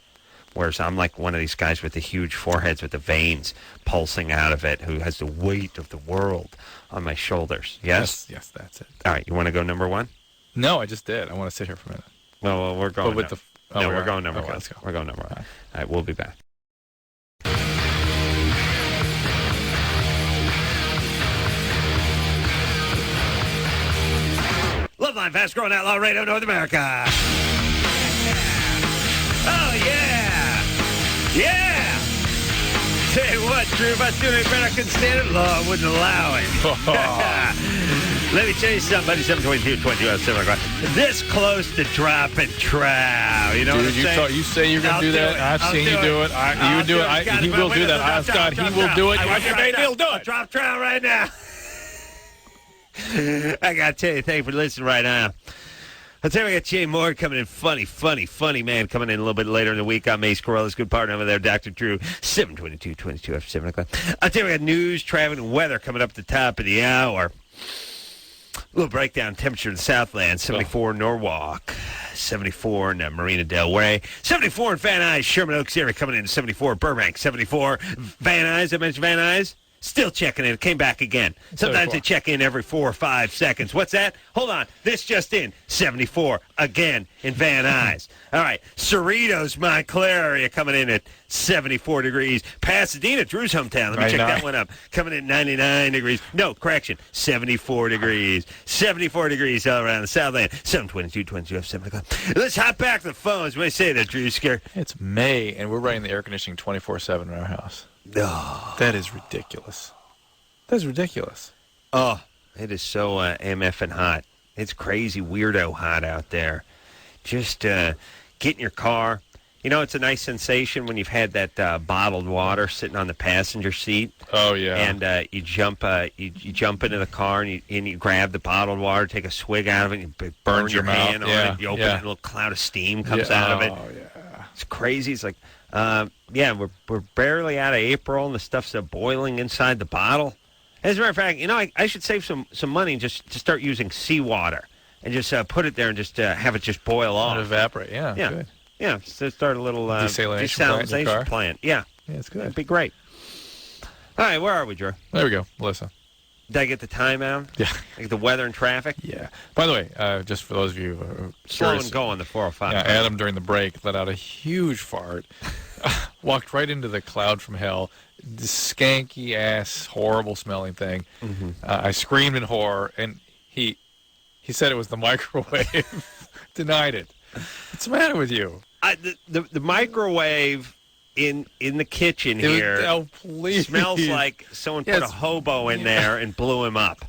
Whereas I'm like one of these guys with the huge foreheads with the veins pulsing out of it, who has the weight of the world on my shoulders. Yes?
Yes, that's it.
All right, you want to go number one?
No, I just did. I want to sit here for a minute.
Well, we're going.
But with
we're going number one.
Let's go.
We're going number one. All right, we'll be back. Loveline, fast growing outlaw radio, North America. Oh, yeah. Yeah. Tell you what, Drew, if I was doing it better, I couldn't stand it. Law wouldn't allow it. Let me tell you something, buddy. 722, 7 o'clock. This close to dropping trow. You know what I'm saying?
You say you're going to do that. I've seen you do it. You do it. He will do that. Scott, he will do it. He'll do it.
Drop trow right now. I got to tell you, thank you for listening right now. I'll tell you, we got Jay Moore coming in. Funny man coming in a little bit later in the week. I'm Ace Carolla's good partner over there, Dr. Drew, 722 after 7 o'clock. I'll tell you, we got news, traffic, and weather coming up at the top of the hour. A little breakdown temperature in the Southland, 74 in Norwalk, 74 in Marina Del Rey, 74 in Van Nuys, Sherman Oaks area coming in, 74 Burbank, 74 Van Nuys. I mentioned Van Nuys. Still checking in. It came back again. Sometimes they check in every 4 or 5 seconds. What's that? Hold on. This just in. 74 again in Van Nuys. All right. Cerritos, Montclair area coming in at 74 degrees. Pasadena, Drew's hometown. Let me check that one up. Coming in 99 degrees. No, correction. 74 degrees. 74 degrees all around the Southland. 722 after 7 o'clock. Let's hop back to the phones. What do you say there, Drew? Scared?
It's May, and we're running the air conditioning 24/7 in our house.
Oh.
That is ridiculous. That's ridiculous.
Oh, it is so MF and hot. It's crazy weirdo hot out there. Just get in your car. You know, it's a nice sensation when you've had that bottled water sitting on the passenger seat.
Oh, yeah.
And you jump into the car and you grab the bottled water, take a swig out of it, and you burn your hand on it. You open it, and a little cloud of steam comes out of it.
Oh, yeah.
It's crazy. It's like, we're barely out of April, and the stuff's boiling inside the bottle. As a matter of fact, I should save some money and just to start using seawater and just put it there and just have it just boil off.
Let it evaporate. Yeah. Good.
Yeah. So start a little
desalination
plant. Yeah.
Yeah, it's good.
It'd be great. All right, where are we, Drew?
There we go, Melissa.
Did I get the time out?
Yeah.
Like the weather and traffic?
Yeah. By the way, just for those of you who are
slow
curious,
and go on the 405.
Yeah, Adam during the break let out a huge fart, walked right into the cloud from hell, this skanky ass, horrible smelling thing.
Mm-hmm.
I screamed in horror, and he said it was the microwave. Denied it. What's the matter with you?
The microwave in the kitchen here smells like someone put a hobo in there and blew him up.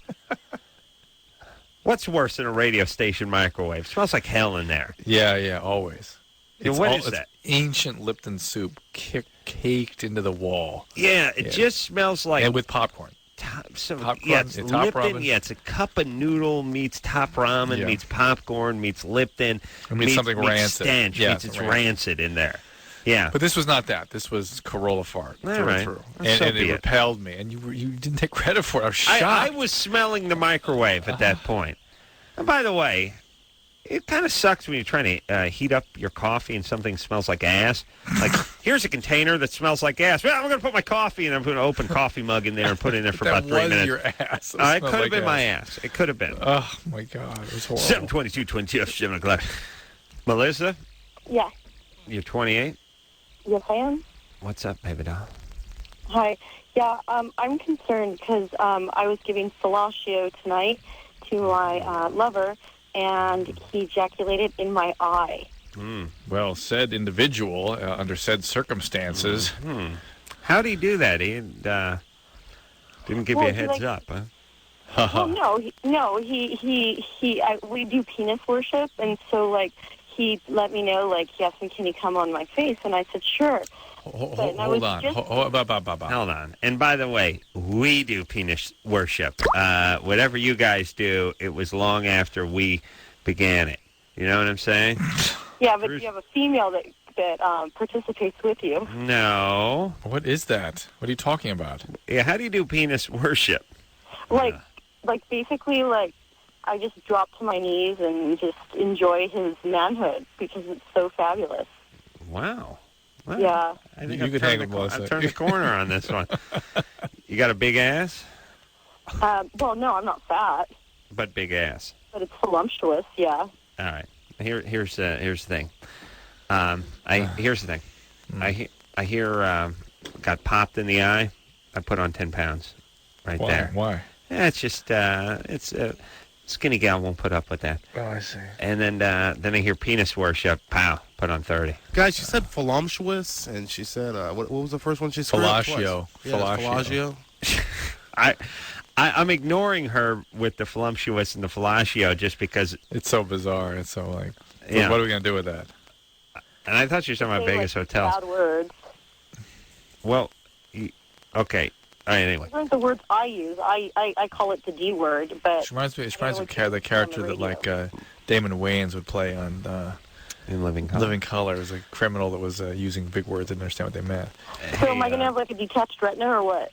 What's worse than a radio station microwave? It smells like hell in there.
Yeah, always.
What is that?
Ancient Lipton soup caked into the wall.
Yeah, it just smells like...
And with popcorn.
It's Lipton. Yeah, it's a cup of noodle meets top ramen, meets popcorn, meets Lipton.
It meets something rancid.
Stench, meets it's rancid in there. Yeah.
But this was not that. This was Carolla fart through and through. And it repelled me. And you didn't take credit for it. I was shocked.
I was smelling the microwave at that point. And by the way, It kind of sucks when you're trying to heat up your coffee and something smells like ass. Like, here's a container that smells like ass. Well, I'm going to put my coffee and I'm going to open coffee mug in there and put it in there for about 3 minutes.
Your ass.
It could have been my ass. It could have been.
Oh, my God. It was horrible.
7:22, 7 o'clock. Melissa,
Yeah.
you're 28.
Yes, I am.
What's up, baby doll?
Hi. Yeah, I'm concerned because I was giving fellatio tonight to my lover, and he ejaculated in my eye.
Well, said individual, under said circumstances.
How do you do that? He didn't give you a heads up, huh?
Well, we do penis worship, and so, like, he let me know, like, he asked me, can you come on my face? And I said, sure.
Hold on.
And by the way, we do penis worship. Whatever you guys do, it was long after we began it. You know what I'm saying?
Yeah, but you have a female that participates with you.
No.
What is that? What are you talking about?
Yeah, how do you do penis worship?
Like basically, like, I just drop to my knees and just enjoy his manhood because it's so fabulous.
Wow. Well,
yeah.
I think I've turned the corner on this one. You got a big ass?
Well, no, I'm not fat.
But big ass.
But it's voluptuous, yeah.
All right. Here's the thing. Here's the thing. I hear got popped in the eye. I put on 10 pounds right there.
Why?
Yeah, it's just it's skinny gal won't put up with that.
Oh, I see.
And then I hear penis worship. Pow, put on 30.
Guys, she said voluptuous, and she said what was the first one she said?
Fellatio.
Fellatio.
I'm ignoring her with the voluptuous and the fellatio just because
it's so bizarre. It's so like,
yeah.
What are we gonna do with that?
And I thought she was talking about Vegas hotels.
Bad words.
Well, okay. All right, anyway.
Those aren't the words I use. I call it the D word, but...
She reminds me of the character that, like, Damon Wayans would play on...
in Living Color.
Living Color. It was a criminal that was using big words, didn't understand what they meant.
So am I going to have, like, a detached retina or what?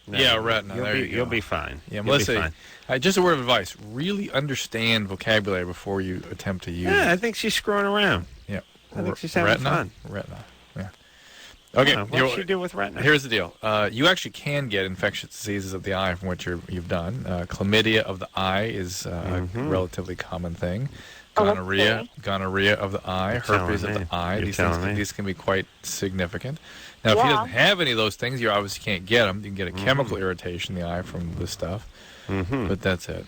No, yeah, retina.
You'll be fine.
Yeah, Melissa, just a word of advice. Really understand vocabulary before you attempt to use it.
Yeah, I think she's screwing around.
Yeah.
I think she's having fun.
Retina, yeah. Okay,
what does she do with retina?
Here's the deal. You actually can get infectious diseases of the eye from what you've done. Chlamydia of the eye is a relatively common thing. Gonorrhea of the eye, herpes of the eye. These can be quite significant. Now, if he doesn't have any of those things, you obviously can't get them. You can get a chemical irritation in the eye from this stuff, but that's it.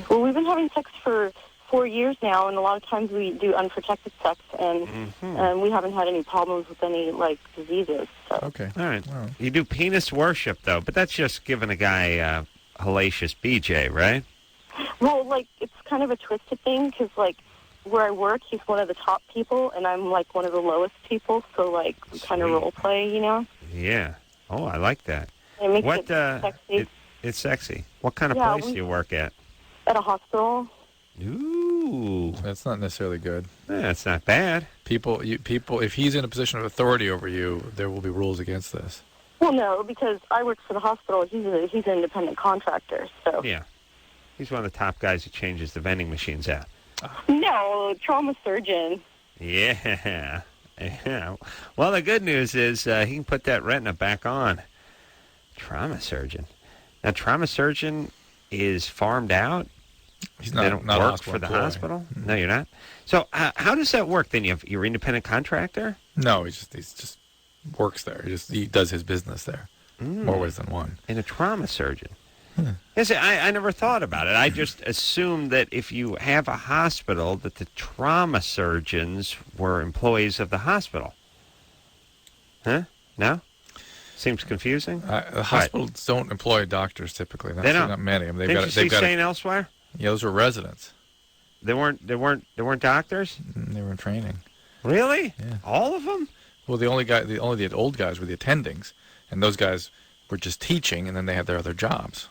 Well, we've been having sex for 4 years now, and a lot of times we do unprotected sex, and we haven't had any problems with any, like, diseases. So.
Okay.
All right. Well, you do penis worship, though, but that's just giving a guy hellacious BJ, right?
Well, like, it's kind of a twisted thing, because, like, where I work, he's one of the top people, and I'm, like, one of the lowest people, so, like, we kind of role play, you know?
Yeah. Oh, I like that.
It makes it sexy.
It's sexy. What kind of place do you work at?
At a hospital.
Ooh.
That's not necessarily good.
Yeah, it's not bad.
People, if he's in a position of authority over you, there will be rules against this.
Well, no, because I work for the hospital. He's an independent contractor, so.
Yeah. He's one of the top guys who changes the vending machines out.
No, trauma surgeon.
Yeah. Yeah. Well, the good news is he can put that retina back on. Trauma surgeon. Now, trauma surgeon is farmed out.
He's
they don't work for the hospital. No, you're not. So how does that work? Then you're independent contractor?
No, he just works there. He does his business there. More ways than one.
And a trauma surgeon. Yes, I never thought about it. I just assumed that if you have a hospital, that the trauma surgeons were employees of the hospital. Huh? No? Seems confusing.
The hospitals don't employ doctors typically.
They don't.
Not many of them.
Didn't you see St. Elsewhere?
Yeah, those were residents.
They weren't doctors?
They were in training.
Really?
Yeah.
All of them?
Well, the old guys were the attendings, and those guys were just teaching, and then they had their other jobs.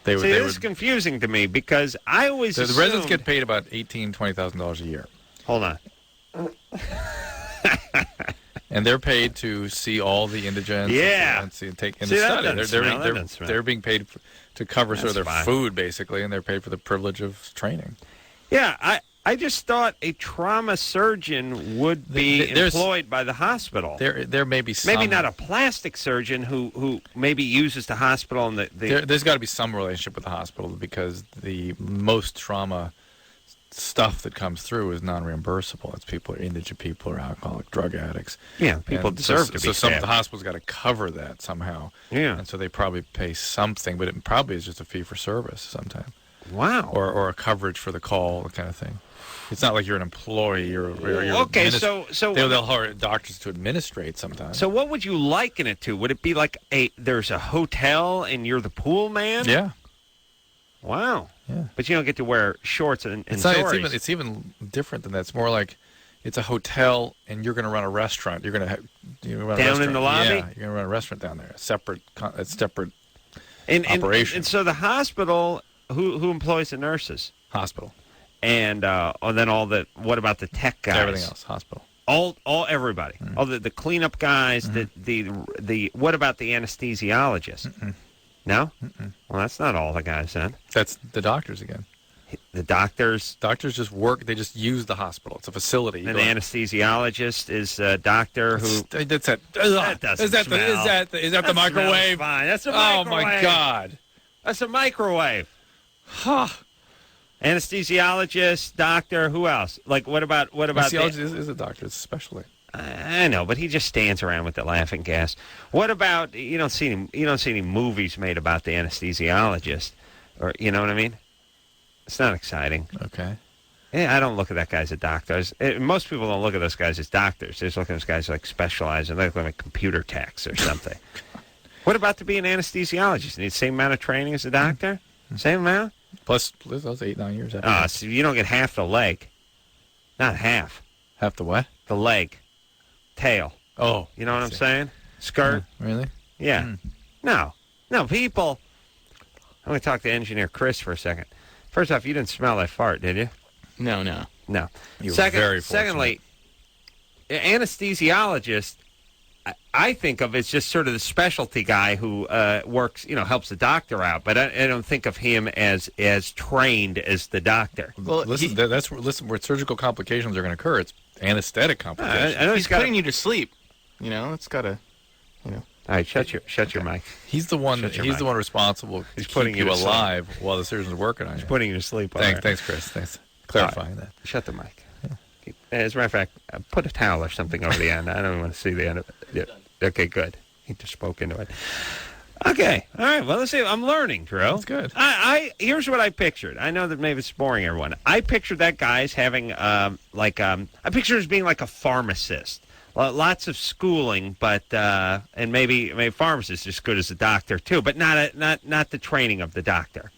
This is confusing to me because I always
the residents get paid about $20,000 a year.
Hold on.
And they're paid to see all the indigents.
Yeah.
And take in the study. They're being paid to cover sort of their food basically, and they're paid for the privilege of training.
Yeah, I just thought a trauma surgeon would be employed by the hospital.
There may be some...
Maybe not a plastic surgeon who maybe uses the hospital and
There's got to be some relationship with the hospital because the most trauma stuff that comes through is non-reimbursable. It's people, indigent people, or alcoholic drug addicts.
Yeah, people deserve to be
So some of
stabbed.
the hospital's got to cover that somehow.
Yeah.
And so they probably pay something, but it probably is just a fee for service sometime.
Wow.
Or a coverage for the call, that kind of thing. It's not like you're an employee or you're
okay. So
they'll hire doctors to administrate sometimes.
So what would you liken it to? Would it be like there's a hotel and you're the pool man?
Yeah.
Wow.
Yeah.
But you don't get to wear shorts and stories.
It's even different than that. It's more like it's a hotel and you're going to run a restaurant. You're going to run
down in the lobby.
Yeah, you're going to run a restaurant down there. A separate operation.
And so the hospital, who employs the nurses?
Hospital.
And then what about the tech guys?
Everything else, hospital.
Everybody. All the cleanup guys. The what about the anesthesiologist? No. Well, that's not all the guys then.
That's the doctors again.
The doctors.
Doctors just work. They just use the hospital. It's a facility.
And the anesthesiologist is a doctor who.
That's it.
That doesn't smell.
Is that the microwave?
Fine. That's a microwave.
Oh my God.
That's a microwave. Huh. Anesthesiologist, doctor, who else? Like, what about
Anesthesiologist is a doctor. It's a specialty.
I know, but he just stands around with the laughing gas. What about you don't see any movies made about the anesthesiologist, or you know what I mean? It's not exciting.
Okay.
Yeah, I don't look at that guy as a doctor. Most people don't look at those guys as doctors. They just look at those guys like specialized and like computer techs or something. What about to be an anesthesiologist? Need the same amount of training as a doctor? Same amount?
Plus those 8-9 years after.
So you don't get half the leg. Not half.
Half the what?
The leg. Tail.
Oh.
You know what I'm saying? Skirt.
Really?
Yeah. No, people. I'm going to talk to engineer Chris for a second. First off, you didn't smell that fart, did you?
No.
No.
You were very fortunate.
Secondly, anesthesiologist, I think of as just sort of the specialty guy who works, helps the doctor out. But I don't think of him as trained as the doctor.
Well, listen, where surgical complications are going to occur. It's anesthetic complications.
I know
he's putting you to sleep. It's got to,
All right, shut your mic.
He's the one. He's the one responsible. He's putting you alive while the surgeon's working on you.
He's putting you to sleep.
Thanks, Chris. Thanks clarifying that.
Shut the mic. Yeah. As a matter of fact, put a towel or something over the end. I don't even want to see the end of it. Yeah. Okay, good. He just spoke into it. Okay, all right. Well, let's see. I'm learning, Drew.
That's good.
Here's what I pictured. I know that maybe it's boring, everyone. I pictured that guy as having I pictured as being like a pharmacist. Lots of schooling, but and maybe pharmacist as good as a doctor too, but not the training of the doctor.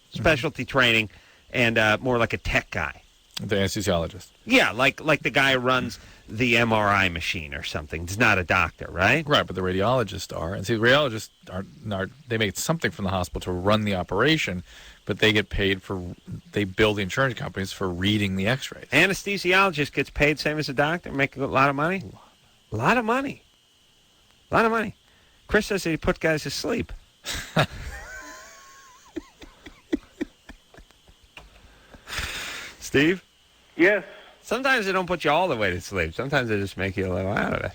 Specialty training, and more like a tech guy.
The anesthesiologist.
Yeah, like the guy who runs the MRI machine or something. He's not a doctor, right?
Right, but the radiologists are. And see, the radiologists are they make something from the hospital to run the operation, but they get paid they bill the insurance companies for reading the x-rays.
Anesthesiologist gets paid same as a doctor, make a lot of money? A lot of money. Chris says that he put guys to sleep. Steve?
Yes.
Sometimes they don't put you all the way to sleep. Sometimes they just make you a little out of it.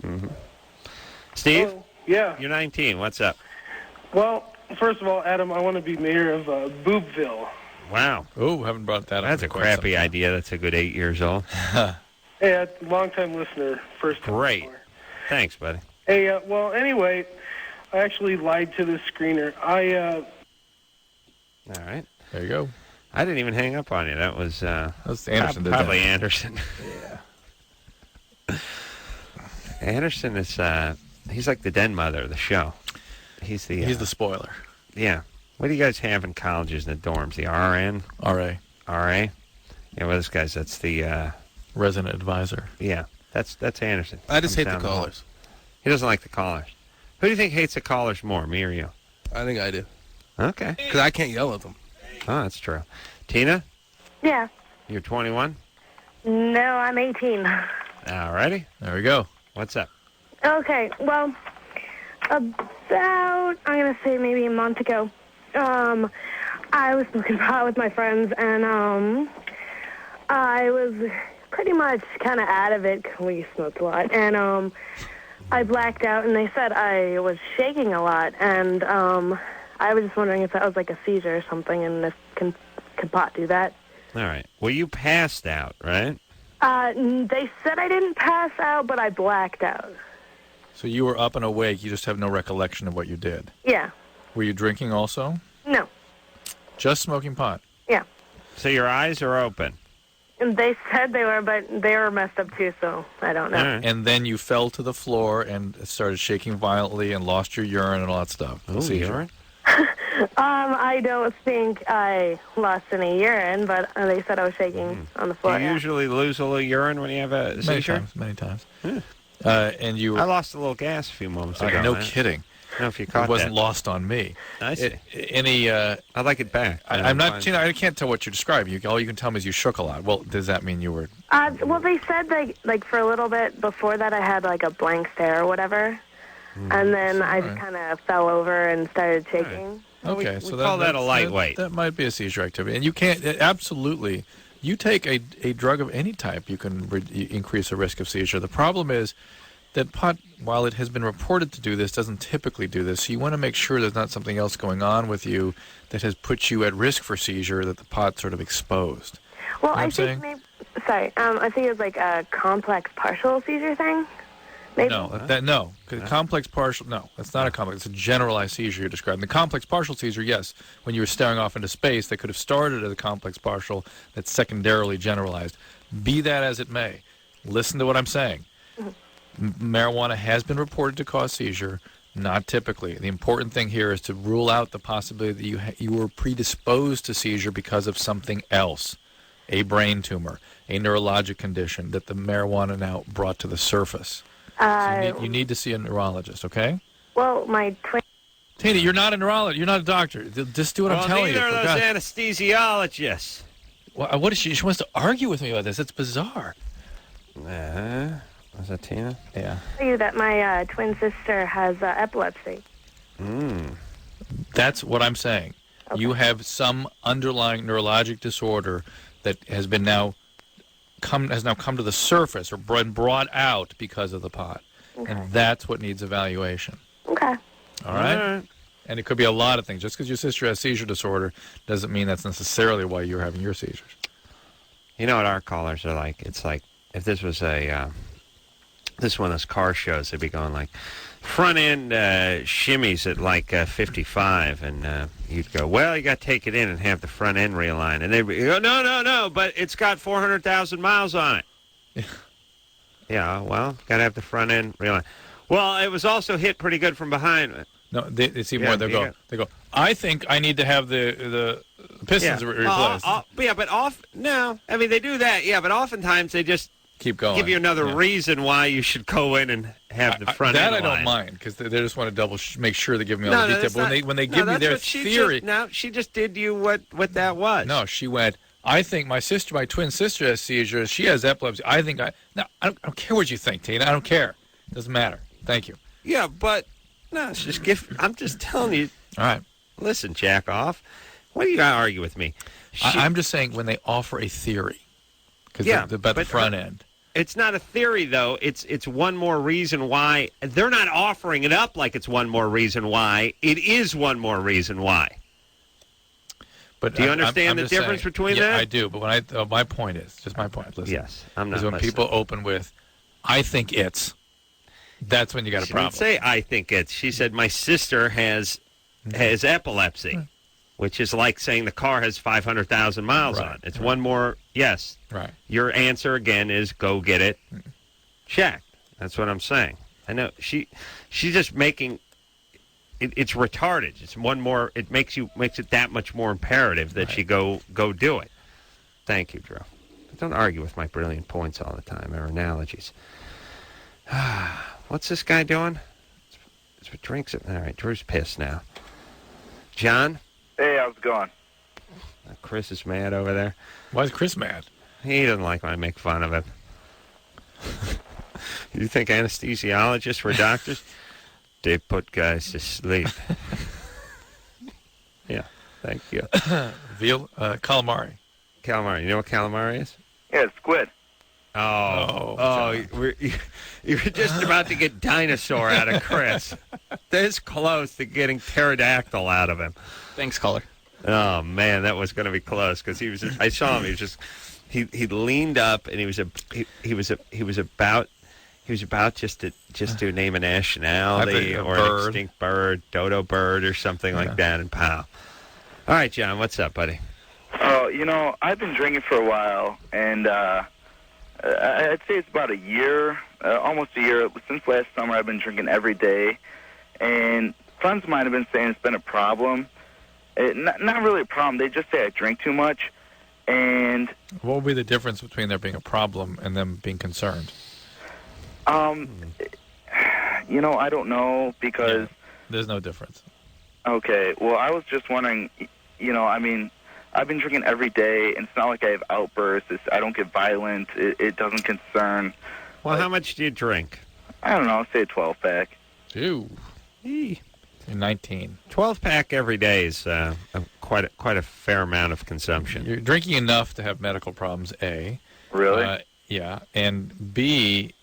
Mm-hmm. Steve?
Hello. Yeah.
You're 19. What's up?
Well, first of all, Adam, I want to be mayor of Boobville.
Wow.
Oh, haven't brought that up.
That's a crappy idea. That's a good 8 years old.
Hey, long-time listener, first time.
Great. Thanks, buddy.
Hey, well, anyway, I actually lied to the screener.
All right.
There you go.
I didn't even hang up on you. That was
Anderson.
Probably Anderson.
Yeah.
Anderson is he's like the den mother of the show. He's the
spoiler.
Yeah. What do you guys have in colleges in the dorms? The RN?
RA.
RA? Yeah, well, this guy's, that's the...
resident advisor.
Yeah, that's Anderson.
I just hate the callers.
He doesn't like the callers. Who do you think hates the callers more, me or you?
I think I do.
Okay.
Because I can't yell at them.
Oh, that's true. Tina?
Yeah.
You're 21?
No, I'm 18.
All righty.
There we go.
What's up?
Okay, well, about, I'm going to say maybe a month ago, I was smoking pot with my friends, and I was pretty much kind of out of it. We smoked a lot, and I blacked out, and they said I was shaking a lot, and I was just wondering if that was like a seizure or something, and if can pot do that?
All right. Well, you passed out, right?
They said I didn't pass out, but I blacked out.
So you were up and awake. You just have no recollection of what you did.
Yeah.
Were you drinking also?
No.
Just smoking pot?
Yeah.
So your eyes are open.
And they said they were, but they were messed up too, so I don't know.
And then you fell to the floor and started shaking violently and lost your urine and all that stuff.
Oh, urine?
I don't think I lost any urine, but they said I was shaking on the floor.
Do you usually lose a little urine when you have a seizure?
Many times.
Yeah.
And you.
I lost a little gas a few moments ago.
No kidding.
I don't know if you caught
it wasn't
that.
lost on me.
I see.
I'd
like it back.
I'm not. I can't tell what you're describing. All you can tell me is you shook a lot. Well, does that mean you were?
Well, they said like for a little bit before that I had like a blank stare or whatever, and then I just kind of fell over and started shaking.
Okay,
we call that a lightweight.
That might be a seizure activity, and you can't absolutely. You take a drug of any type, you can increase the risk of seizure. The problem is that pot, while it has been reported to do this, doesn't typically do this. So you want to make sure there's not something else going on with you that has put you at risk for seizure, that the pot sort of exposed.
Well,
you know
I think maybe. Sorry, I think it was like a complex partial seizure thing. Maybe?
No. Complex partial, no, that's not a complex. It's a generalized seizure you're describing. The complex partial seizure, yes, when you were staring off into space, they could have started as a complex partial that's secondarily generalized. Be that as it may, listen to what I'm saying. Marijuana has been reported to cause seizure, not typically. The important thing here is to rule out the possibility that you were predisposed to seizure because of something else, a brain tumor, a neurologic condition that the marijuana now brought to the surface. So you need to see a neurologist, okay?
Well, my twin...
Tina, you're not a neurologist. You're not a doctor. Just do what I'm telling you.
Neither are those anesthesiologists.
What is she? She wants to argue with me about this. It's bizarre.
Was that Tina?
Yeah.
I'll tell you that my twin sister has epilepsy.
That's what I'm saying. Okay. You have some underlying neurologic disorder that has been now come to the surface or been brought out because of the pot. Okay. And that's what needs evaluation.
Okay.
All right? And it could be a lot of things. Just because your sister has seizure disorder doesn't mean that's necessarily why you're having your seizures.
You know what our callers are like? It's like if this was this one of those car shows, they'd be going like front end shimmies at like 55, and you'd go, well, you got to take it in and have the front end realigned, and they'd go, no, but it's got 400,000 miles on it. Yeah, well, got to have the front end realigned. Well, it was also hit pretty good from behind.
No, it's even more. They go. I think I need to have the pistons replaced.
No, I mean they do that. Yeah, but oftentimes they just
keep going.
Give you another reason why you should go in and have the front end.
That I don't mind because they just want to make sure they give me all the details. But when they give me their theory,
she just did you what that was.
No, she went. I think my twin sister has seizures. She has epilepsy. I don't care what you think, Tina. I don't care. It doesn't matter. Thank you.
Yeah, but no, it's just I'm just telling you.
All right.
Listen, jack off. What do you got to argue with me?
I'm just saying when they offer a theory, because about the front end.
It's not a theory, though. It's one more reason why. They're not offering it up like it's one more reason why. It is one more reason why.
But
do you understand the difference between that?
I do. But my point is, just my point. Listen.
Yes, I'm not.
Is when people open with, I think it's. That's when you got a problem.
She didn't say I think it's. She said my sister has epilepsy, which is like saying the car has 500,000 miles on it. It's one more. Yes.
Right.
Your answer again is go get it checked. That's what I'm saying. I know she's just making it's retarded. It's one more. It makes it that much more imperative that she go do it. Thank you, Drew. Don't argue with my brilliant points all the time or analogies. What's this guy doing? It's what drinks it. All right, Drew's pissed now. John?
Hey, how's it going?
Chris is mad over there.
Why is Chris mad?
He doesn't like when I make fun of him. You think anesthesiologists were doctors? They put guys to sleep. Yeah. Thank you.
Calamari.
Calamari. You know what calamari is?
Yeah, it's squid.
You were just about to get dinosaur out of Chris. This close to getting pterodactyl out of him.
Thanks, caller.
Oh man, that was going to be close because he was. I saw him. He was just. He leaned up and he was about just to name a nationality or an extinct bird, dodo bird or something like that, and pow. All right, John, what's up, buddy?
Oh, I've been drinking for a while, and I'd say it's about a year, almost a year. Since last summer, I've been drinking every day, and friends of mine have been saying it's been a problem. Not really a problem. They just say I drink too much, and...
What would be the difference between there being a problem and them being concerned?
I don't know, because...
There's no difference.
Okay, well, I was just wondering, I've been drinking every day, and it's not like I have outbursts. I don't get violent. It doesn't concern.
Well, how much do you drink?
I don't know. I'll say a 12-pack.
Ew. You're 19.
12-pack every day is quite a fair amount of consumption.
You're drinking enough to have medical problems, A.
Really?
Yeah. And B,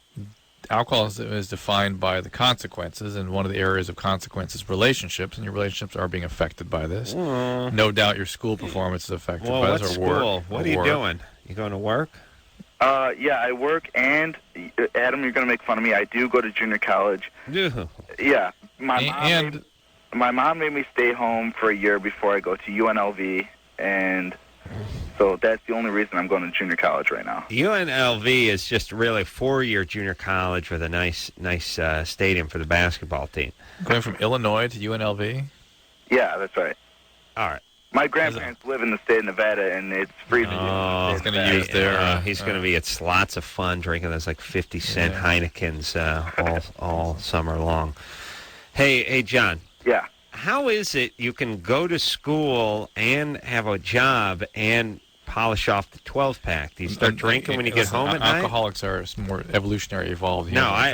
alcohol is defined by the consequences, and one of the areas of consequences is relationships, and your relationships are being affected by this. No doubt your school performance is affected by this, or work.
School? What are you doing? You going to work?
Yeah, I work, and Adam, you're going to make fun of me. I do go to junior college. Yeah. My mom made me stay home for a year before I go to UNLV, and so that's the only reason I'm going to junior college right now.
UNLV is just really a 4-year junior college with a nice stadium for the basketball team.
Going from Illinois to UNLV?
Yeah, that's right.
All right.
My grandparents live in the state of Nevada, and it's freezing.
Oh,
he's going to use their...
he's going to be... It's lots of fun drinking those 50-cent Heinekens all summer long. Hey, John.
Yeah.
How is it you can go to school and have a job and polish off the 12-pack? Do you start drinking when you get home at night?
Alcoholics are more evolutionary evolved.
No, I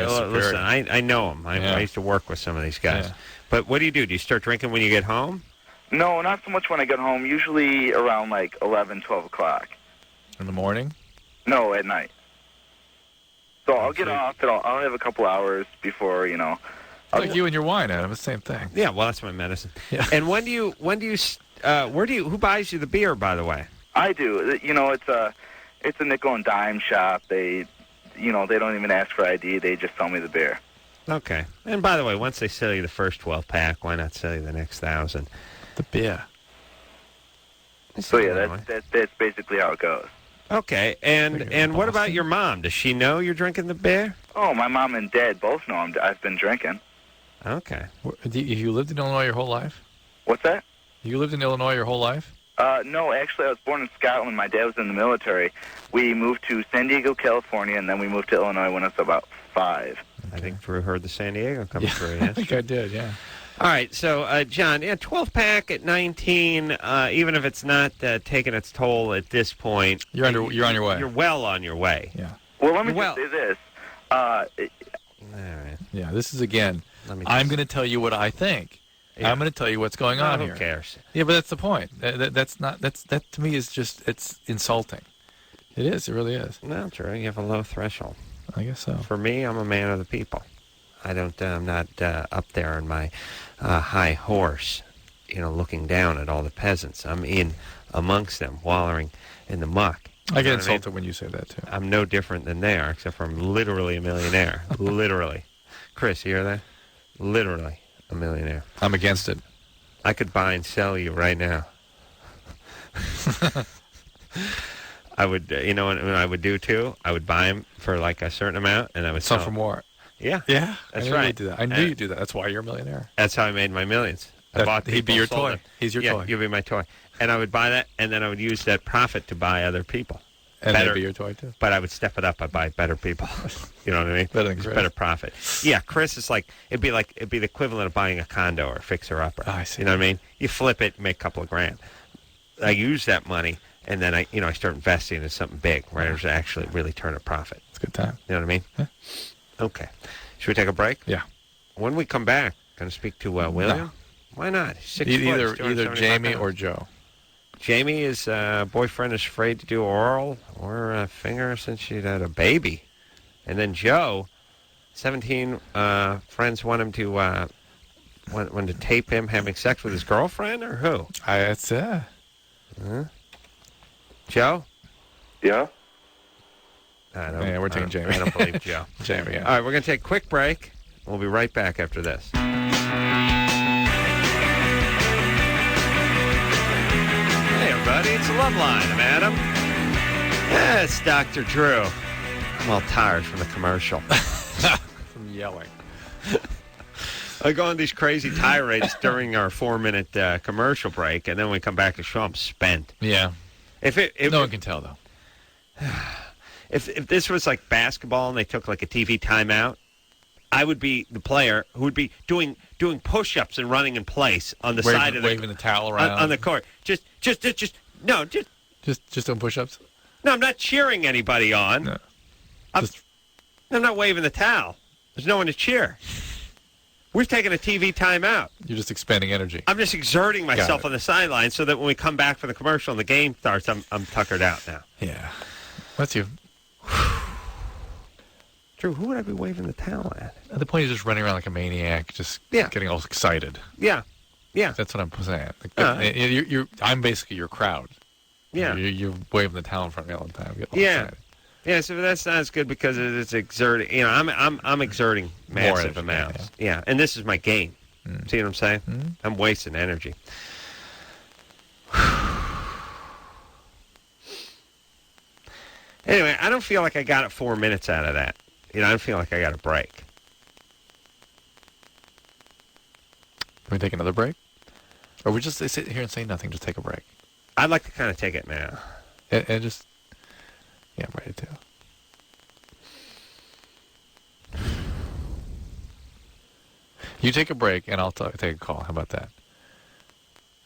know them. I used to work with some of these guys.
Yeah.
But what do? Do you start drinking when you get home?
No, not so much when I get home. Usually around 11, 12 o'clock.
In the morning?
No, at night. So I'll get off, and I'll have a couple hours before,
Like you and your wine, Adam. It's the same thing.
Yeah, well, that's my medicine.
Yeah.
And who buys you the beer, by the way?
I do. It's a nickel and dime shop. They don't even ask for ID. They just sell me the beer.
Okay. And by the way, once they sell you the first 12-pack, why not sell you the next 1,000?
The beer.
So yeah, that's basically how it goes.
Okay. And what about your mom? Does she know you're drinking the beer?
Oh, my mom and dad both know I've been drinking.
Okay.
You lived in Illinois your whole life?
What's that?
You lived in Illinois your whole life?
No, actually, I was born in Scotland. My dad was in the military. We moved to San Diego, California, and then we moved to Illinois when I was about 5.
I think Drew heard the San Diego coming through. Yes?
I think I did, yeah.
All right, so, John, 12-pack at 19, even if it's not taking its toll at this point.
You're on your way.
You're well on your way.
Yeah.
Well, let me just say this.
All right.
Yeah, this is, again, I'm going to tell you what I think. Yeah. I'm going to tell you what's going on here.
Who cares?
Yeah, but that's the point. That to me is just, it's insulting. It is. It really is.
No, Drew, you have a low threshold.
I guess so.
For me, I'm a man of the people. I'm not up there on my high horse, looking down at all the peasants. I'm in amongst them, wallowing in the muck.
I get insulted when you say that, too.
I'm no different than they are, except for I'm literally a millionaire. Literally. Chris, you hear that? Literally a millionaire.
I'm against it.
I could buy and sell you right now. I would, what I would do, too? I would buy them for, a certain amount, and I would
sell for more.
Yeah.
Yeah?
That's
right.
right.
You'd do that. I knew you'd do that. That's why you're a millionaire.
That's how I made my millions. I bought
he'd be your toy.
Them.
He's your toy.
You'd be my toy. And I would buy that, and then I would use that profit to buy other people.
And they'd be your toy, too.
But I would step it up. I'd buy better people. You know what I mean?
Better than Chris.
Better profit. Yeah, Chris is it'd be the equivalent of buying a condo or a fixer-upper.
Oh, I see.
You know what I mean? You flip it, make a couple of grand. I use that money, and then I start investing in something big where I actually really turn a profit.
It's a good time.
You know what I mean?
Yeah.
Okay. Should we take a break?
Yeah.
When we come back, going to speak to William.
No.
Why not? 6
Either
foot, 275
Jamie
pounds.
or Joe.
Jamie, his boyfriend is afraid to do oral or a finger since she had a baby. And then Joe, 17 friends want him to want to tape him having sex with his girlfriend, or who?
That's
Joe?
Yeah?
Yeah, we're taking Jamie.
I don't believe Joe.
Jamie, yeah.
All right, we're going to take a quick break. We'll be right back after this. Hey, everybody, it's the Loveline. I'm Adam. Yeah, it's Dr. Drew. I'm all tired from the commercial.
From yelling.
I go on these crazy tirades during our 4-minute commercial break, and then when we come back to the show, I'm spent.
Yeah.
If
no one can tell, though.
If this was like basketball and they took like a TV timeout, I would be the player who would be doing push-ups and running in place on the side of
waving the towel around
on the court. Just doing
push-ups.
No, I'm not cheering anybody on.
No.
I'm not waving the towel. There's no one to cheer. We've taken a TV timeout.
You're just expending energy.
I'm just exerting myself on the sideline so that when we come back for the commercial and the game starts, I'm tuckered out now.
Yeah, that's you.
Drew, who would I be waving the towel at?
At the point, you're just running around like a maniac, just getting all excited.
Yeah.
That's what I'm saying. I'm basically your crowd.
Yeah.
You're waving the towel in front of me all the time. You get all
Yeah.
excited.
Yeah, so that's not as good because it's exerting. You know, I'm exerting massive amounts. Yeah, and this is my game. See what I'm saying? I'm wasting energy. Anyway, I don't feel like I got 4 minutes out of that. You know, I don't feel like I got a break.
Can we take another break? Or we just sit here and say nothing, just take a break?
I'd like to kind of take it now.
And just... Yeah, I'm ready to. You take a break, and I'll take a call. How about that?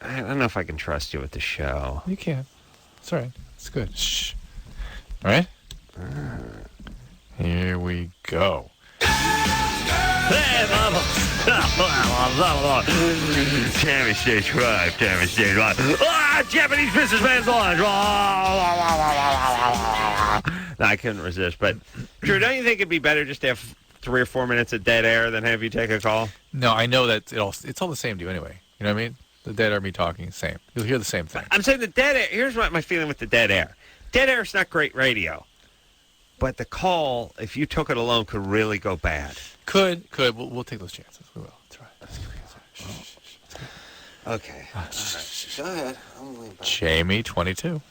I don't know if I can trust you with the show.
You can. It's all right. It's good. Shh. All right? Here we go.
Hey, Mama. Tammy Stage 5. Tammy Stage 5. Ah, Japanese businessman's lunch. No, I couldn't resist. But, Drew, don't you think it'd be better just to have 3 or 4 minutes of dead air than have you take a call?
No, I know that it's all the same to you anyway. You know what I mean? The dead air, me talking, same. You'll hear the same thing.
I'm saying the dead air. Here's what my feeling with the dead air. Dead air is not great radio. But the call, if you took it alone, could really go bad.
Could. We'll take those chances. We will. That's right.
Okay. Go ahead.
Jamie, 22.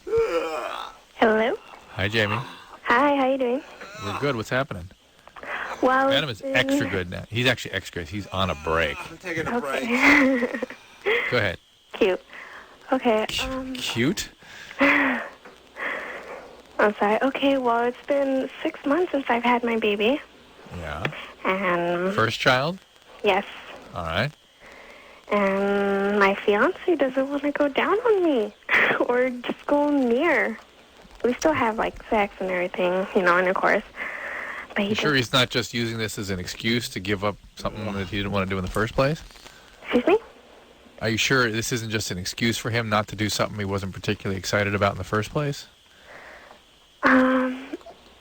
Hello.
Hi, Jamie.
Hi, how you doing?
We're good. What's happening?
Well,
Adam is extra good now. He's actually extra good. He's on a break.
I'm taking a break.
Go ahead.
Cute. Okay.
Cute?
I'm sorry. Okay, well, it's been 6 months since I've had my baby.
Yeah.
And
First child?
yes.
All right.
And my fiance doesn't want to go down on me or just go near. We still have, like, sex and everything, intercourse. But
You sure he's not just using this as an excuse to give up something that he didn't want to do in the first place?
Excuse me?
Are you sure this isn't just an excuse for him not to do something he wasn't particularly excited about in the first place?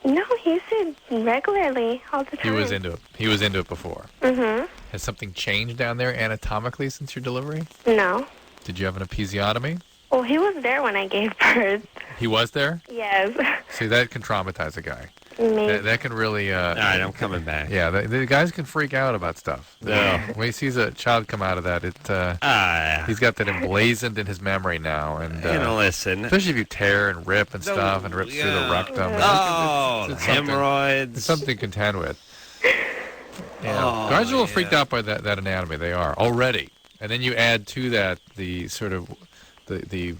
No, he said regularly all the time.
He was into it. He was into it before.
Mm-hmm.
Has something changed down there anatomically since your delivery?
No.
Did you have an episiotomy?
Well, he was there when I gave birth.
He was there?
Yes.
See, that can traumatize a guy.
Maybe.
That can really...
All right, I'm coming back.
Yeah, the guys can freak out about stuff.
No.
When he sees a child come out of that, he's got that emblazoned in his memory now. And
listen.
especially if you tear and rip and stuff and rips through the rectum.
It's hemorrhoids.
It's something to contend with. Yeah. Guys are a little freaked out by that anatomy. They are already. And then you add to that the sort of the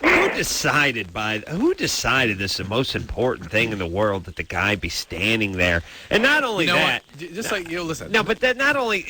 Who decided this is the most important thing in the world, that the guy be standing there? And not only that,
just listen.
No, but that not only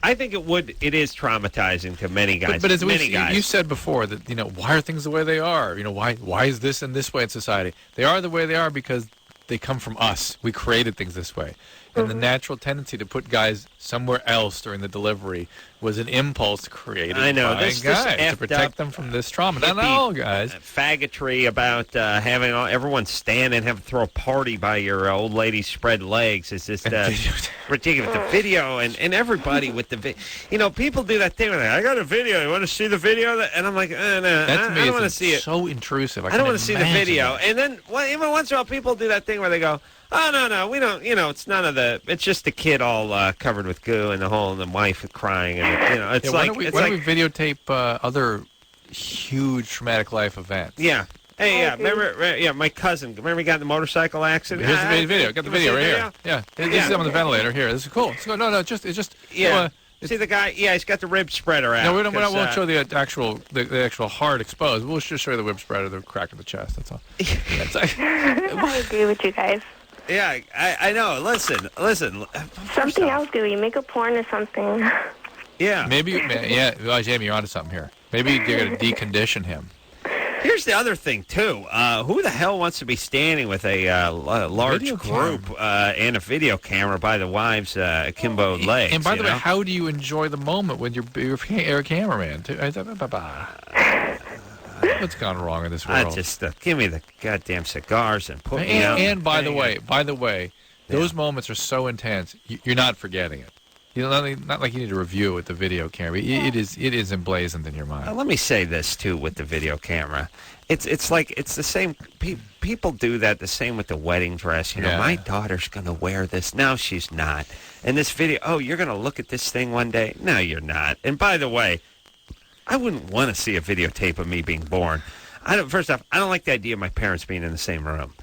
I think it is traumatizing to many guys.
But as
many guys.
you said before that why are things the way they are? Why is this in this way in society? They are the way they are because they come from us. We created things this way. And the natural tendency to put guys somewhere else during the delivery was an impulse created by guys to protect them from this trauma. Not all guys.
Faggotry about having everyone stand and have to throw a party by your old lady's spread legs is just ridiculous. The video and everybody with the video. People do that thing where I got a video. You want to see the video? And I'm like, no, I don't want to see it.
So intrusive.
I don't want to see the video. And then even once in a while, people do that thing where they go, oh, no, we don't, it's none of the, it's just the kid all covered with goo and the whole, and the wife crying. And, it's
why
like,
don't we videotape other huge traumatic life events?
Yeah. Hey, remember, my cousin, remember he got in the motorcycle accident?
Here's the video. Got the video right here. Yeah. This is on the ventilator here. This is cool. No, it's just.
Yeah. See the guy? Yeah, he's got the rib spreader out.
No, we won't show the actual heart exposed. We'll just show you the rib spreader, the crack in the chest. That's all.
I agree with you guys.
Yeah, I know. Listen.
Something else, Gooey. Make a porn or something.
Yeah.
Maybe, well, Jamie, you're onto something here. Maybe you're going to decondition him.
Here's the other thing, too. Who the hell wants to be standing with a large group and a video camera by the wives' akimbo legs?
And by the way, how do you enjoy the moment when you're a cameraman? What's gone wrong in this world?
Just give me the goddamn cigars and put me out.
And by the way, those moments are so intense, you're not forgetting it. Not like you need to review it with the video camera. It is emblazoned in your mind.
Let me say this too with the video camera. It's like it's the same. People do that the same with the wedding dress. My daughter's gonna wear this. No, she's not. And this video. Oh, you're gonna look at this thing one day. No, you're not. And by the way, I wouldn't want to see a videotape of me being born. First off, I don't like the idea of my parents being in the same room.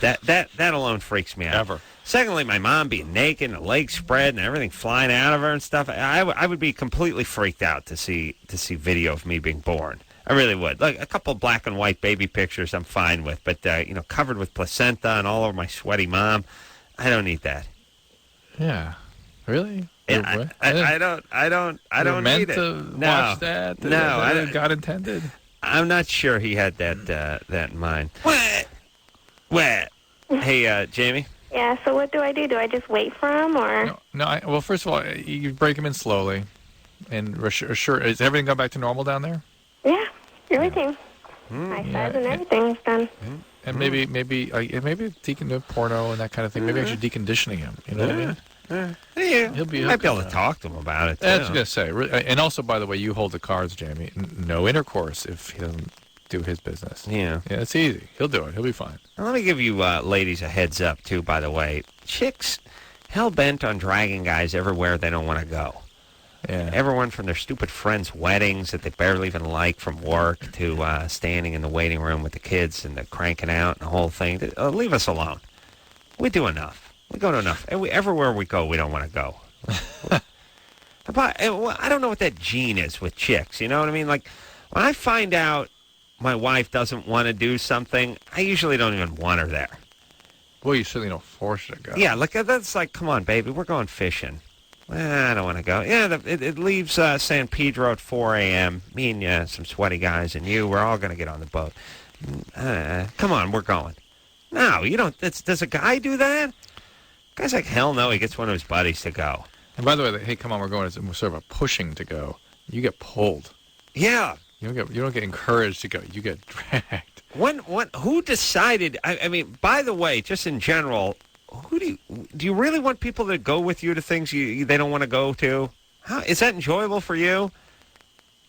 That alone freaks me out.
Ever.
Secondly, my mom being naked and the legs spread and everything flying out of her and stuff. I would be completely freaked out to see video of me being born. I really would. Like a couple of black and white baby pictures, I'm fine with, but covered with placenta and all over my sweaty mom, I don't need that.
Yeah, really.
Yeah, I don't need it.
To watch that? No, God intended.
I'm not sure he had that in mind. What? Hey, Jamie.
Yeah. So what do I do? Do I just wait for him, or?
No. Well, first of all, you break him in slowly, and sure. Is everything gone back to normal down there?
Yeah, everything. My size and everything's done.
And maybe deconditioning porno and that kind of thing. Maybe actually deconditioning him. You know what I mean?
He'll be able to talk to him about it.
That's what I was going to say. And also, by the way, you hold the cards, Jamie. No intercourse if he doesn't do his business.
Yeah,
it's easy. He'll do it. He'll be fine.
Now, let me give you ladies a heads up, too, by the way. Chicks hell-bent on dragging guys everywhere they don't want to go.
Yeah.
Everyone from their stupid friends' weddings that they barely even like from work to standing in the waiting room with the kids and the cranking out and the whole thing. Leave us alone. We do enough. We go to enough. Everywhere we go, we don't want to go. I don't know what that gene is with chicks. You know what I mean? Like, when I find out my wife doesn't want to do something, I usually don't even want her there.
Well, you certainly don't force her to go.
Yeah, that's like, come on, baby, we're going fishing. I don't want to go. Yeah, it leaves San Pedro at 4 a.m. Me and some sweaty guys and you, we're all going to get on the boat. Come on, we're going. No, you don't. Does a guy do that? Guy's like, hell no, he gets one of his buddies to go.
And by the way, hey, come on, we're going. It's sort of a pushing to go. You get pulled.
Yeah.
You don't get encouraged to go. You get dragged.
Who decided? I mean, by the way, just in general, do you really want people to go with you to things they don't want to go to? How is that enjoyable for you?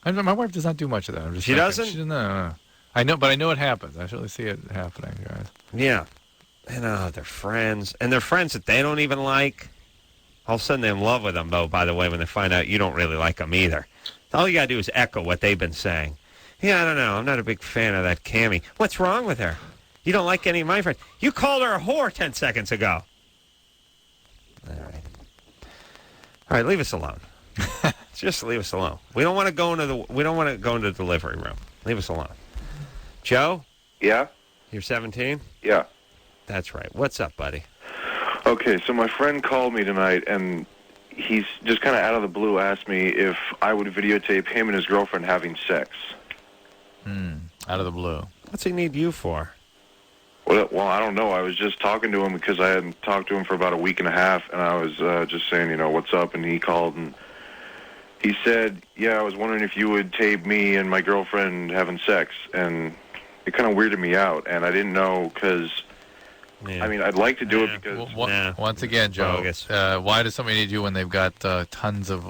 My wife does not do much of that.
She doesn't?
No. I know, but I know it happens. I certainly see it happening, guys.
Yeah. They're friends. And they're friends that they don't even like. All of a sudden they're in love with them, though, by the way, when they find out you don't really like them either. All you got to do is echo what they've been saying. Yeah, I don't know. I'm not a big fan of that Cammie. What's wrong with her? You don't like any of my friends. You called her a whore 10 seconds ago. All right, leave us alone. Just leave us alone. We don't want to go into the delivery room. Leave us alone. Joe?
Yeah?
You're 17?
Yeah.
That's right. What's up, buddy?
Okay, so my friend called me tonight, and he's just kind of out of the blue asked me if I would videotape him and his girlfriend having sex.
Out of the blue.
What's he need you for?
Well, I don't know. I was just talking to him because I hadn't talked to him for about a week and a half, and I was just saying, what's up, and he called, and he said, I was wondering if you would tape me and my girlfriend having sex, and it kind of weirded me out, and I didn't know because, I'd like to do it because...
Once again, Joe, why does somebody need you when they've got tons of,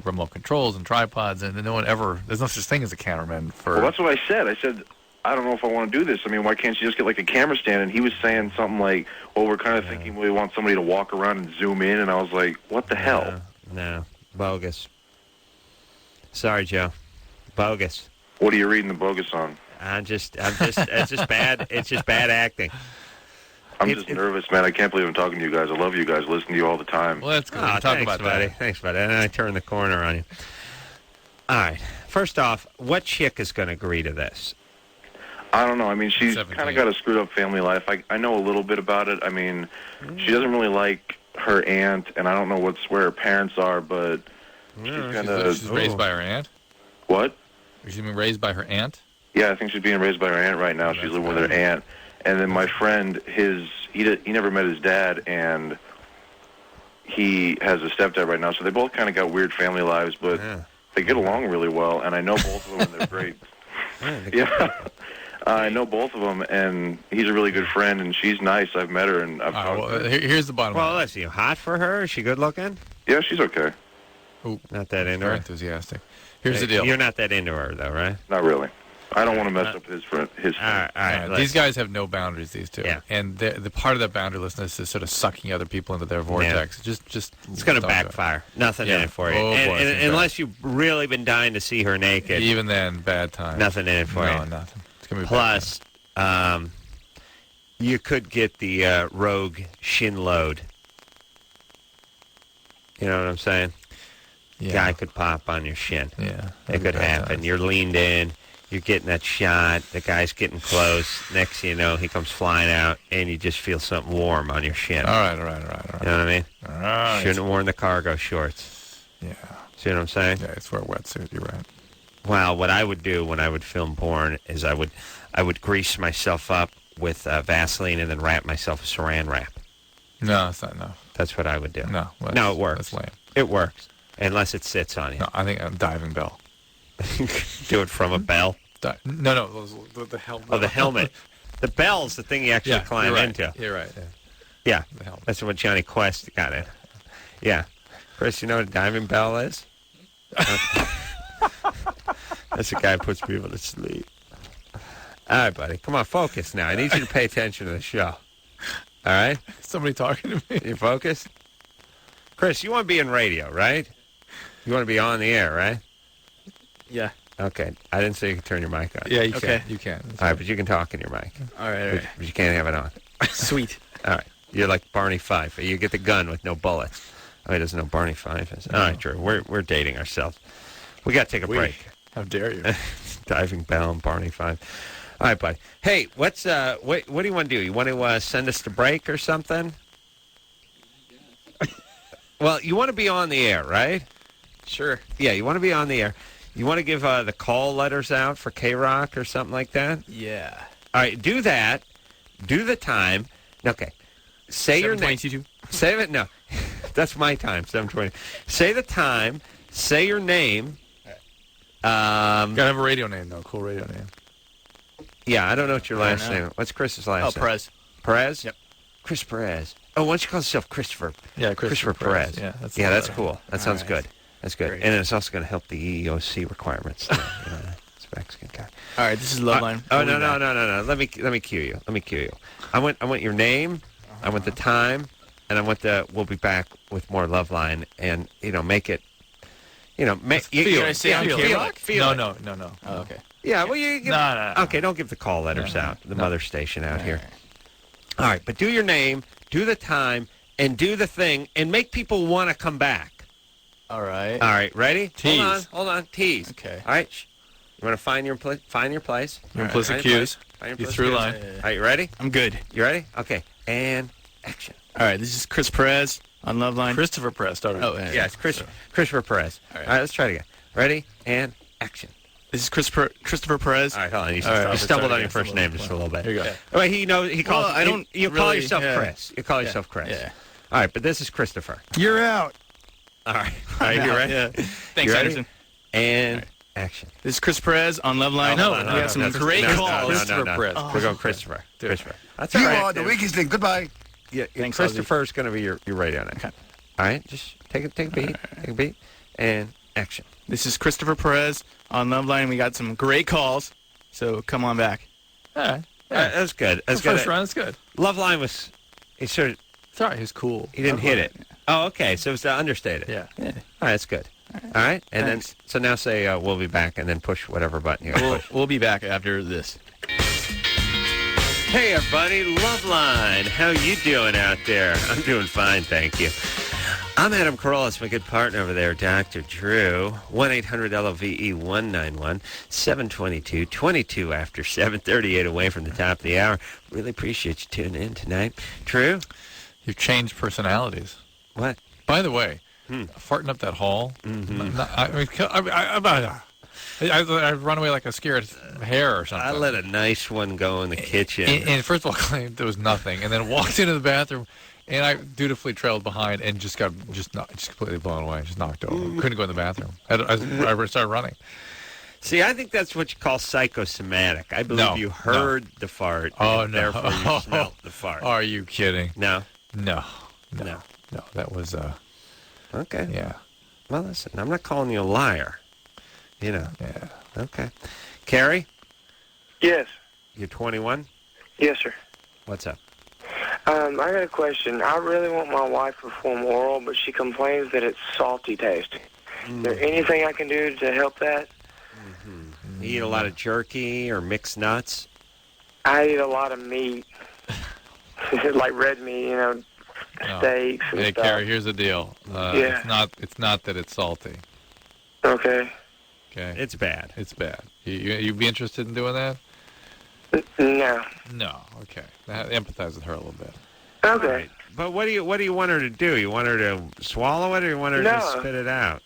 remote controls and tripods, and no one ever... There's no such thing as a cameraman for...
Well, that's what I said. I said, I don't know if I want to do this. Why can't you just get, a camera stand? And he was saying something like, well, we're kind of thinking we want somebody to walk around and zoom in, and I was like, what the hell?
No. Bogus. Sorry, Joe. Bogus.
What are you reading the bogus on?
it's just bad. It's just bad acting.
I'm just nervous, man. I can't believe I'm talking to you guys. I love you guys. Listen to you all the time.
Well, that's good.
Talk about buddy. That. Thanks, buddy. And then I turn the corner on you. All right. First off, what chick is going to agree to this?
I don't know. She's kind of got a screwed up family life. I know a little bit about it. She doesn't really like her aunt, and I don't know where her parents are, but she's kind of...
She's raised by her aunt?
What?
She's being raised by her aunt?
Yeah, I think she's being raised by her aunt right now. She's living with her aunt. And then my friend, he never met his dad, and he has a stepdad right now, so they both kind of got weird family lives, but they get along really well, and I know both of them, and they're great. I know both of them, and he's a really good friend, and she's nice. I've met her, and I've talked to her.
Here's the bottom line.
Well, is she hot for her? Is she good looking?
Yeah, she's okay.
Ooh,
not that into her?
Very enthusiastic. Here's the deal.
You're not that into her, though, right?
Not really. I don't want to mess up his friend.
All right,
these guys have no boundaries, these two. Yeah. And the part of that boundarylessness is sort of sucking other people into their vortex.
Yeah. It's going to backfire. Nothing in it for you. Unless you've really been dying to see her naked.
Even then, bad time.
Nothing in it for you.
No, nothing. It's going to be
Plus, you could get the rogue shin load. You know what I'm saying?
Yeah.
Guy could pop on your shin.
Yeah.
It could happen. You're leaned in. You're getting that shot. The guy's getting close. Next thing you know, he comes flying out, and you just feel something warm on your shin.
All right.
You know what I mean?
All right.
Shouldn't have worn the cargo shorts.
Yeah.
See what I'm saying?
Yeah, it's wear a wetsuit. You're right.
Well, what I would do when I would film porn is I would grease myself up with Vaseline and then wrap myself with Saran wrap.
No, that's not enough.
That's what I would do.
No,
it works.
That's lame.
It works, unless it sits on you.
No, I think a diving bell.
Do it from a bell?
No, the helmet.
Oh, the helmet. The bell's the thing you actually climb into.
You're right.
Yeah,
the helmet.
That's what Johnny Quest got in. Yeah. Chris, you know what a diving bell is? That's the guy who puts people to sleep. All right, buddy. Come on, focus now. I need you to pay attention to the show. All right?
Somebody talking to me.
You focused? Chris, you want to be in radio, right? You want to be on the air, right?
Yeah.
Okay. I didn't say you could turn your mic on.
Yeah, you can. You can.
All right, but you can talk in your mic.
All right.
But you can't have it on.
Sweet.
All right. You're like Barney Fife. You get the gun with no bullets. Oh, he doesn't know Barney Fife is. All right, Drew. We're dating ourselves. We got to take a break.
How dare you?
Diving bell and Barney Fife. All right, buddy. Hey, what do you want to do? You want to send us to break or something? Well, you want to be on the air, right?
Sure.
Yeah, you want to be on the air. You want to give the call letters out for K-Rock or something like that?
Yeah.
All right, do that. Do the time. Okay. Say your name. Say it. No, that's my time. 7:20. Say the time. Say your name.
Gotta have a radio name though. Cool radio name.
Yeah, I don't know what your last name is. What's Chris's last name?
Perez.
Perez?
Yep.
Chris Perez. Oh, why don't you call yourself Christopher?
Yeah,
Christopher Perez.
Yeah,
that's cool. That sounds good. That's good.
Great.
And it's also going to help the EEOC requirements. It's a Mexican guy.
All right, this is Loveline.
No. Let me cue you. I want your name. I want the time, and I want we'll be back with more Loveline, and make it.
Can I say on K-Rock?
Feel it.
No.
Oh, okay.
Yeah, well, you give,
No.
Okay, don't give the call letters out. The mother station out here. All right, but do your name, do the time, and do the thing, and make people want to come back.
All right.
All right, ready?
Tease.
Hold on. Tease.
Okay.
All right. You want to find your place?
Implicit cues. You through line.
All right, you ready?
I'm good.
You ready? Okay. And action.
All right, this is Chris Perez on Loveline.
Christopher Perez. Start
Oh,
yeah, it's Christopher Perez.
All right.
All right, let's try it again. Ready? And action.
This is Christopher Perez.
All right, hold on. You stumbled on your first name just a little bit.
Here you go.
Well, he calls.
Well, I don't
You
really,
call yourself
yeah.
Chris. You call yourself Chris.
Yeah.
All right, but this is Christopher.
You're out.
All right. All right, you ready?
Yeah. Thanks,
You ready?
Anderson.
And action.
This is Chris Perez on Loveline.
No,
we got some great calls.
Christopher Perez. We're going Christopher. Christopher. That's all
You
right.
are the weakest link. Goodbye.
Yeah,
Thanks,
Christopher's going to be your radio name. Okay. All right, just take a beat. Take a beat. And action.
This is Christopher Perez on Loveline. We got some great calls, so come on back.
All right. Yeah.
That's good. That's good.
First round, that's good.
Loveline was, he sort of,
It's all right. He's cool.
he didn't hit it. Oh, okay. So it's understated.
Yeah.
All right, that's good. All right. And
Thanks.
then, so now say, we'll be back, and then push whatever button you push.
We'll be back after this.
Hey, everybody. Loveline. How you doing out there? I'm doing fine, thank you. I'm Adam Carolla. It's my good partner over there, Dr. Drew. 1-800-LOVE-191, 722-22 after 7:38 away from the top of the hour. Really appreciate you tuning in tonight. Drew?
You've changed personalities.
What?
By the way, farting up that hall.
Mm-hmm.
I run away like a scared hare or something.
I let a nice one go in the kitchen.
And first of all, claimed there was nothing, and then walked into the bathroom, and I dutifully trailed behind and just got just completely blown away, just knocked over. Couldn't go in the bathroom. I started running.
See, I think that's what you call psychosomatic. I believe you heard the fart, and therefore you smelled the fart.
Are you kidding?
No.
No. That was
Okay.
Yeah.
Well, listen, I'm not calling you a liar. You know.
Yeah.
Okay. Carrie?
Yes.
You're 21?
Yes, sir.
What's up?
I got a question. I really want my wife to perform oral, but she complains that it's salty tasting. Is there anything I can do to help that?
You eat a lot of jerky or mixed nuts?
I eat a lot of meat, like red meat, steaks and
Hey,
stuff.
Carrie, here's the deal.
Yeah.
It's not that it's salty.
Okay.
Okay.
It's bad.
It's bad. You'd be interested in doing that?
No.
No. Okay. Empathize with her a little bit.
Okay.
Right. But what do you want her to do? You want her to swallow it, or you want her to just spit it out?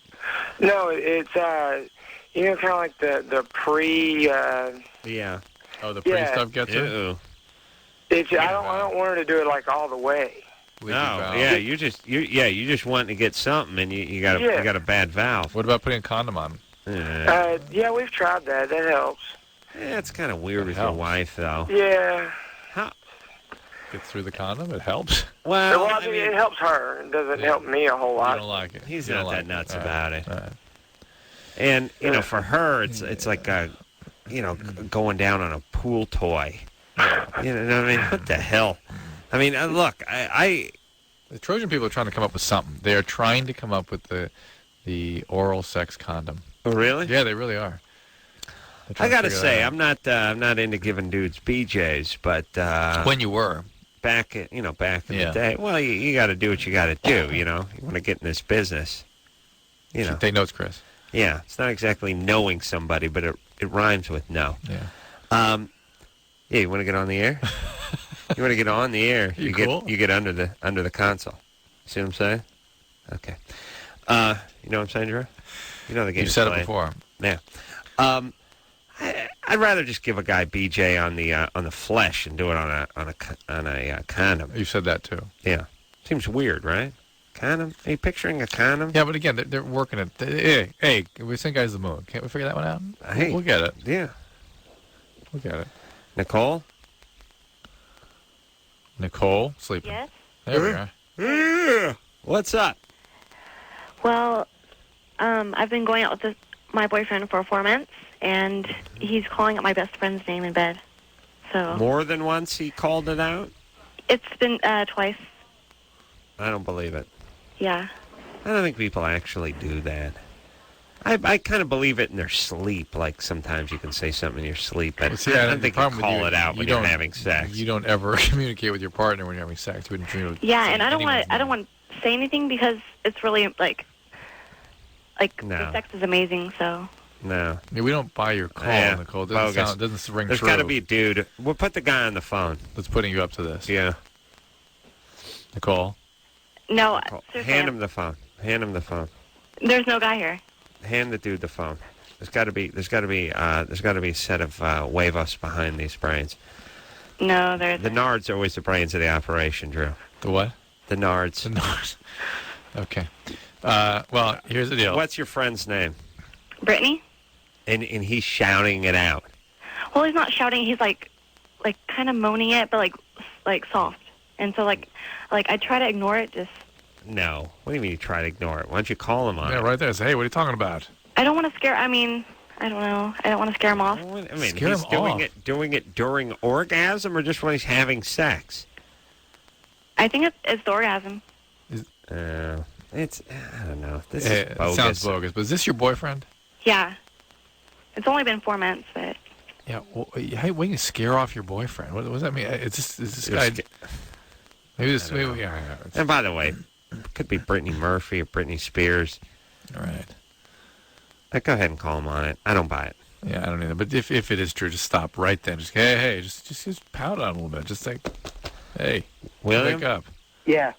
No, it's kind of like the pre.
Yeah.
Oh, the pre stuff gets her.
Ew.
It's I don't want her to do it like all the way.
No, yeah, you just want to get something, and you got a bad valve.
What about putting a condom on?
Yeah, we've tried that. That helps.
Yeah, it's kind of weird with your wife, though.
Yeah.
Get through the condom? It helps.
Well,
I mean, it helps her. It doesn't help me a whole lot.
You don't like it.
He's
You
not
don't
that
like
nuts
it.
about it.
All right.
And for her, it's like going down on a pool toy. You know what I mean? What the hell? I mean, look,
the Trojan people are trying to come up with something. They are trying to come up with the oral sex condom.
Oh, really?
Yeah, they really are.
I gotta say, I'm not into giving dudes BJs, but
when you were
back in the day, well, you got to do what you got to do. You want to get in this business.
Take notes, Chris.
Yeah, it's not exactly knowing somebody, but it rhymes with know.
Yeah.
Yeah, you want to get on the air? You want to get on the air? You get under the console. See what I'm saying? Okay. You know what I'm saying, Drew? You know the game.
You've said it before.
Yeah. I'd rather just give a guy BJ on the flesh and do it on a condom.
You said that too.
Yeah. Seems weird, right? Condom? Are you picturing a condom?
Yeah, but again, they're working it. Hey, we send guys the moon. Can't we figure that one out?
Hey,
we'll get it.
Yeah.
We'll get it.
Nicole,
sleeping.
Yes?
There we are.
Yeah. What's up?
Well, I've been going out with my boyfriend for 4 months, and he's calling out my best friend's name in bed. So
More than once he called it out?
it's been twice.
I don't believe it.
Yeah.
I don't think people actually do that. I kind of believe it in their sleep. Like sometimes you can say something in your sleep, but
See,
I don't think you call it out when you're
don't-
having sex.
You don't ever communicate with your partner when you're having sex. You wouldn't communicate.
Yeah, and I don't want to say anything because it's really like
No.
the sex is amazing. So
No.
Yeah, we don't buy your call,
Yeah,
Nicole. It
bogus.
doesn't ring
There's
true.
got to be a dude. We'll put the guy on the phone.
That's putting you up to this.
Yeah.
Nicole.
no,
Call.
seriously,
Hand him the phone. Hand him the phone.
there's no guy here.
Hand the dude the phone. There's got to be a set of huevos behind these brains.
No, there's
The nards are always the brains of the operation, Drew.
The what?
The nards.
The nards. Okay. Well, here's the deal.
What's your friend's name?
Brittany.
And he's shouting it out.
Well, he's not shouting. He's like kind of moaning it, but like soft. And so like I try to ignore it. Just
no. What do you mean you try to ignore it? Why don't you call him on it?
Yeah, right there. Say, hey, what are you talking about?
I don't want to scare. I mean, I don't know. I don't want to scare him off.
I mean,
Scare
he's
him
doing it during orgasm or just when he's having sex?
I think it's the orgasm.
It's I don't know. This
It
is bogus.
sounds bogus. But is this your boyfriend?
Yeah. It's only been 4 months, but.
Yeah. Well, hey, when you scare off your boyfriend, what does that mean? Is this guy? Maybe this. Maybe, yeah.
And by the way, it could be Brittany Murphy or Britney Spears.
All right.
Go ahead and call him on it. I don't buy it.
Yeah, I don't either. But if it is true, just stop right then. Just hey, just pound on him a little bit. Just like, hey,
William?
wake up.
Yeah.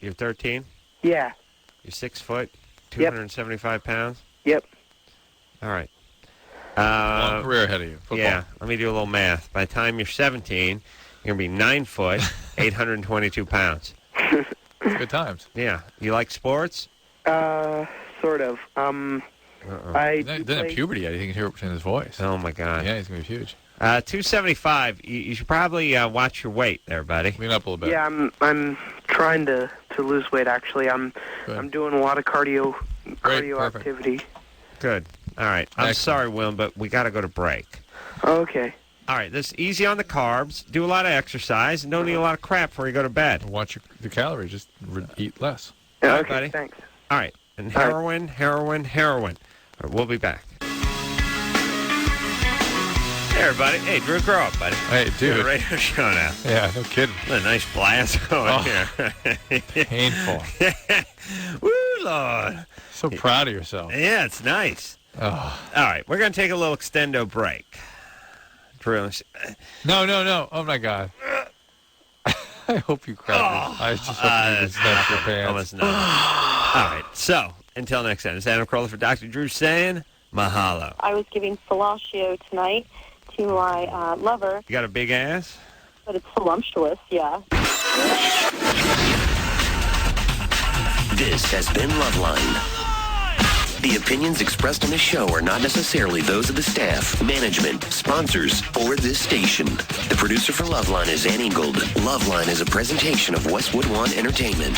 You're 13?
Yeah.
You're 6 foot, 275 pounds?
Yep.
All right.
Long career ahead of you. Football.
Yeah, let me do a little math. By the time you're 17, you're going to be 9 foot, 822 pounds.
Good times.
Yeah. You like sports?
Sort of. I
Didn't have puberty yet. You can hear it in his voice.
Oh, my God.
Yeah, he's going to be huge.
275. You should probably watch your weight there, buddy.
Clean up a little bit.
Yeah, I'm trying to lose weight. Actually, I'm doing a lot of cardio
perfect.
activity.
Good. All right. I'm sorry, Will, but we got to go to break.
Okay.
All right. This easy on the carbs. Do a lot of exercise, and don't eat a lot of crap before you go to bed.
Watch the calories. Just eat less.
All right,
Okay,
buddy.
thanks.
All right. And heroin. All right, we'll be back. Hey, everybody. Hey, Drew, grow up, buddy.
Hey, dude.
We're a radio show now.
Yeah, no kidding.
What a nice blast going here.
Painful.
Woo, Lord.
So proud of yourself.
Yeah, it's nice.
Oh.
All right, we're going to take a little extendo break. Drew,
No. Oh, my God. I hope you crap. I just hope you snatch your pants.
Almost not. All right, so until next time, it's Adam Carolla for Dr. Drew saying mahalo.
I was giving fellatio tonight to my lover,
You got a big ass?
but it's voluptuous, yeah.
This has been Loveline. The opinions expressed on the show are not necessarily those of the staff, management, sponsors, or this station. The producer for Loveline is Ann Ingold. Loveline is a presentation of Westwood One Entertainment.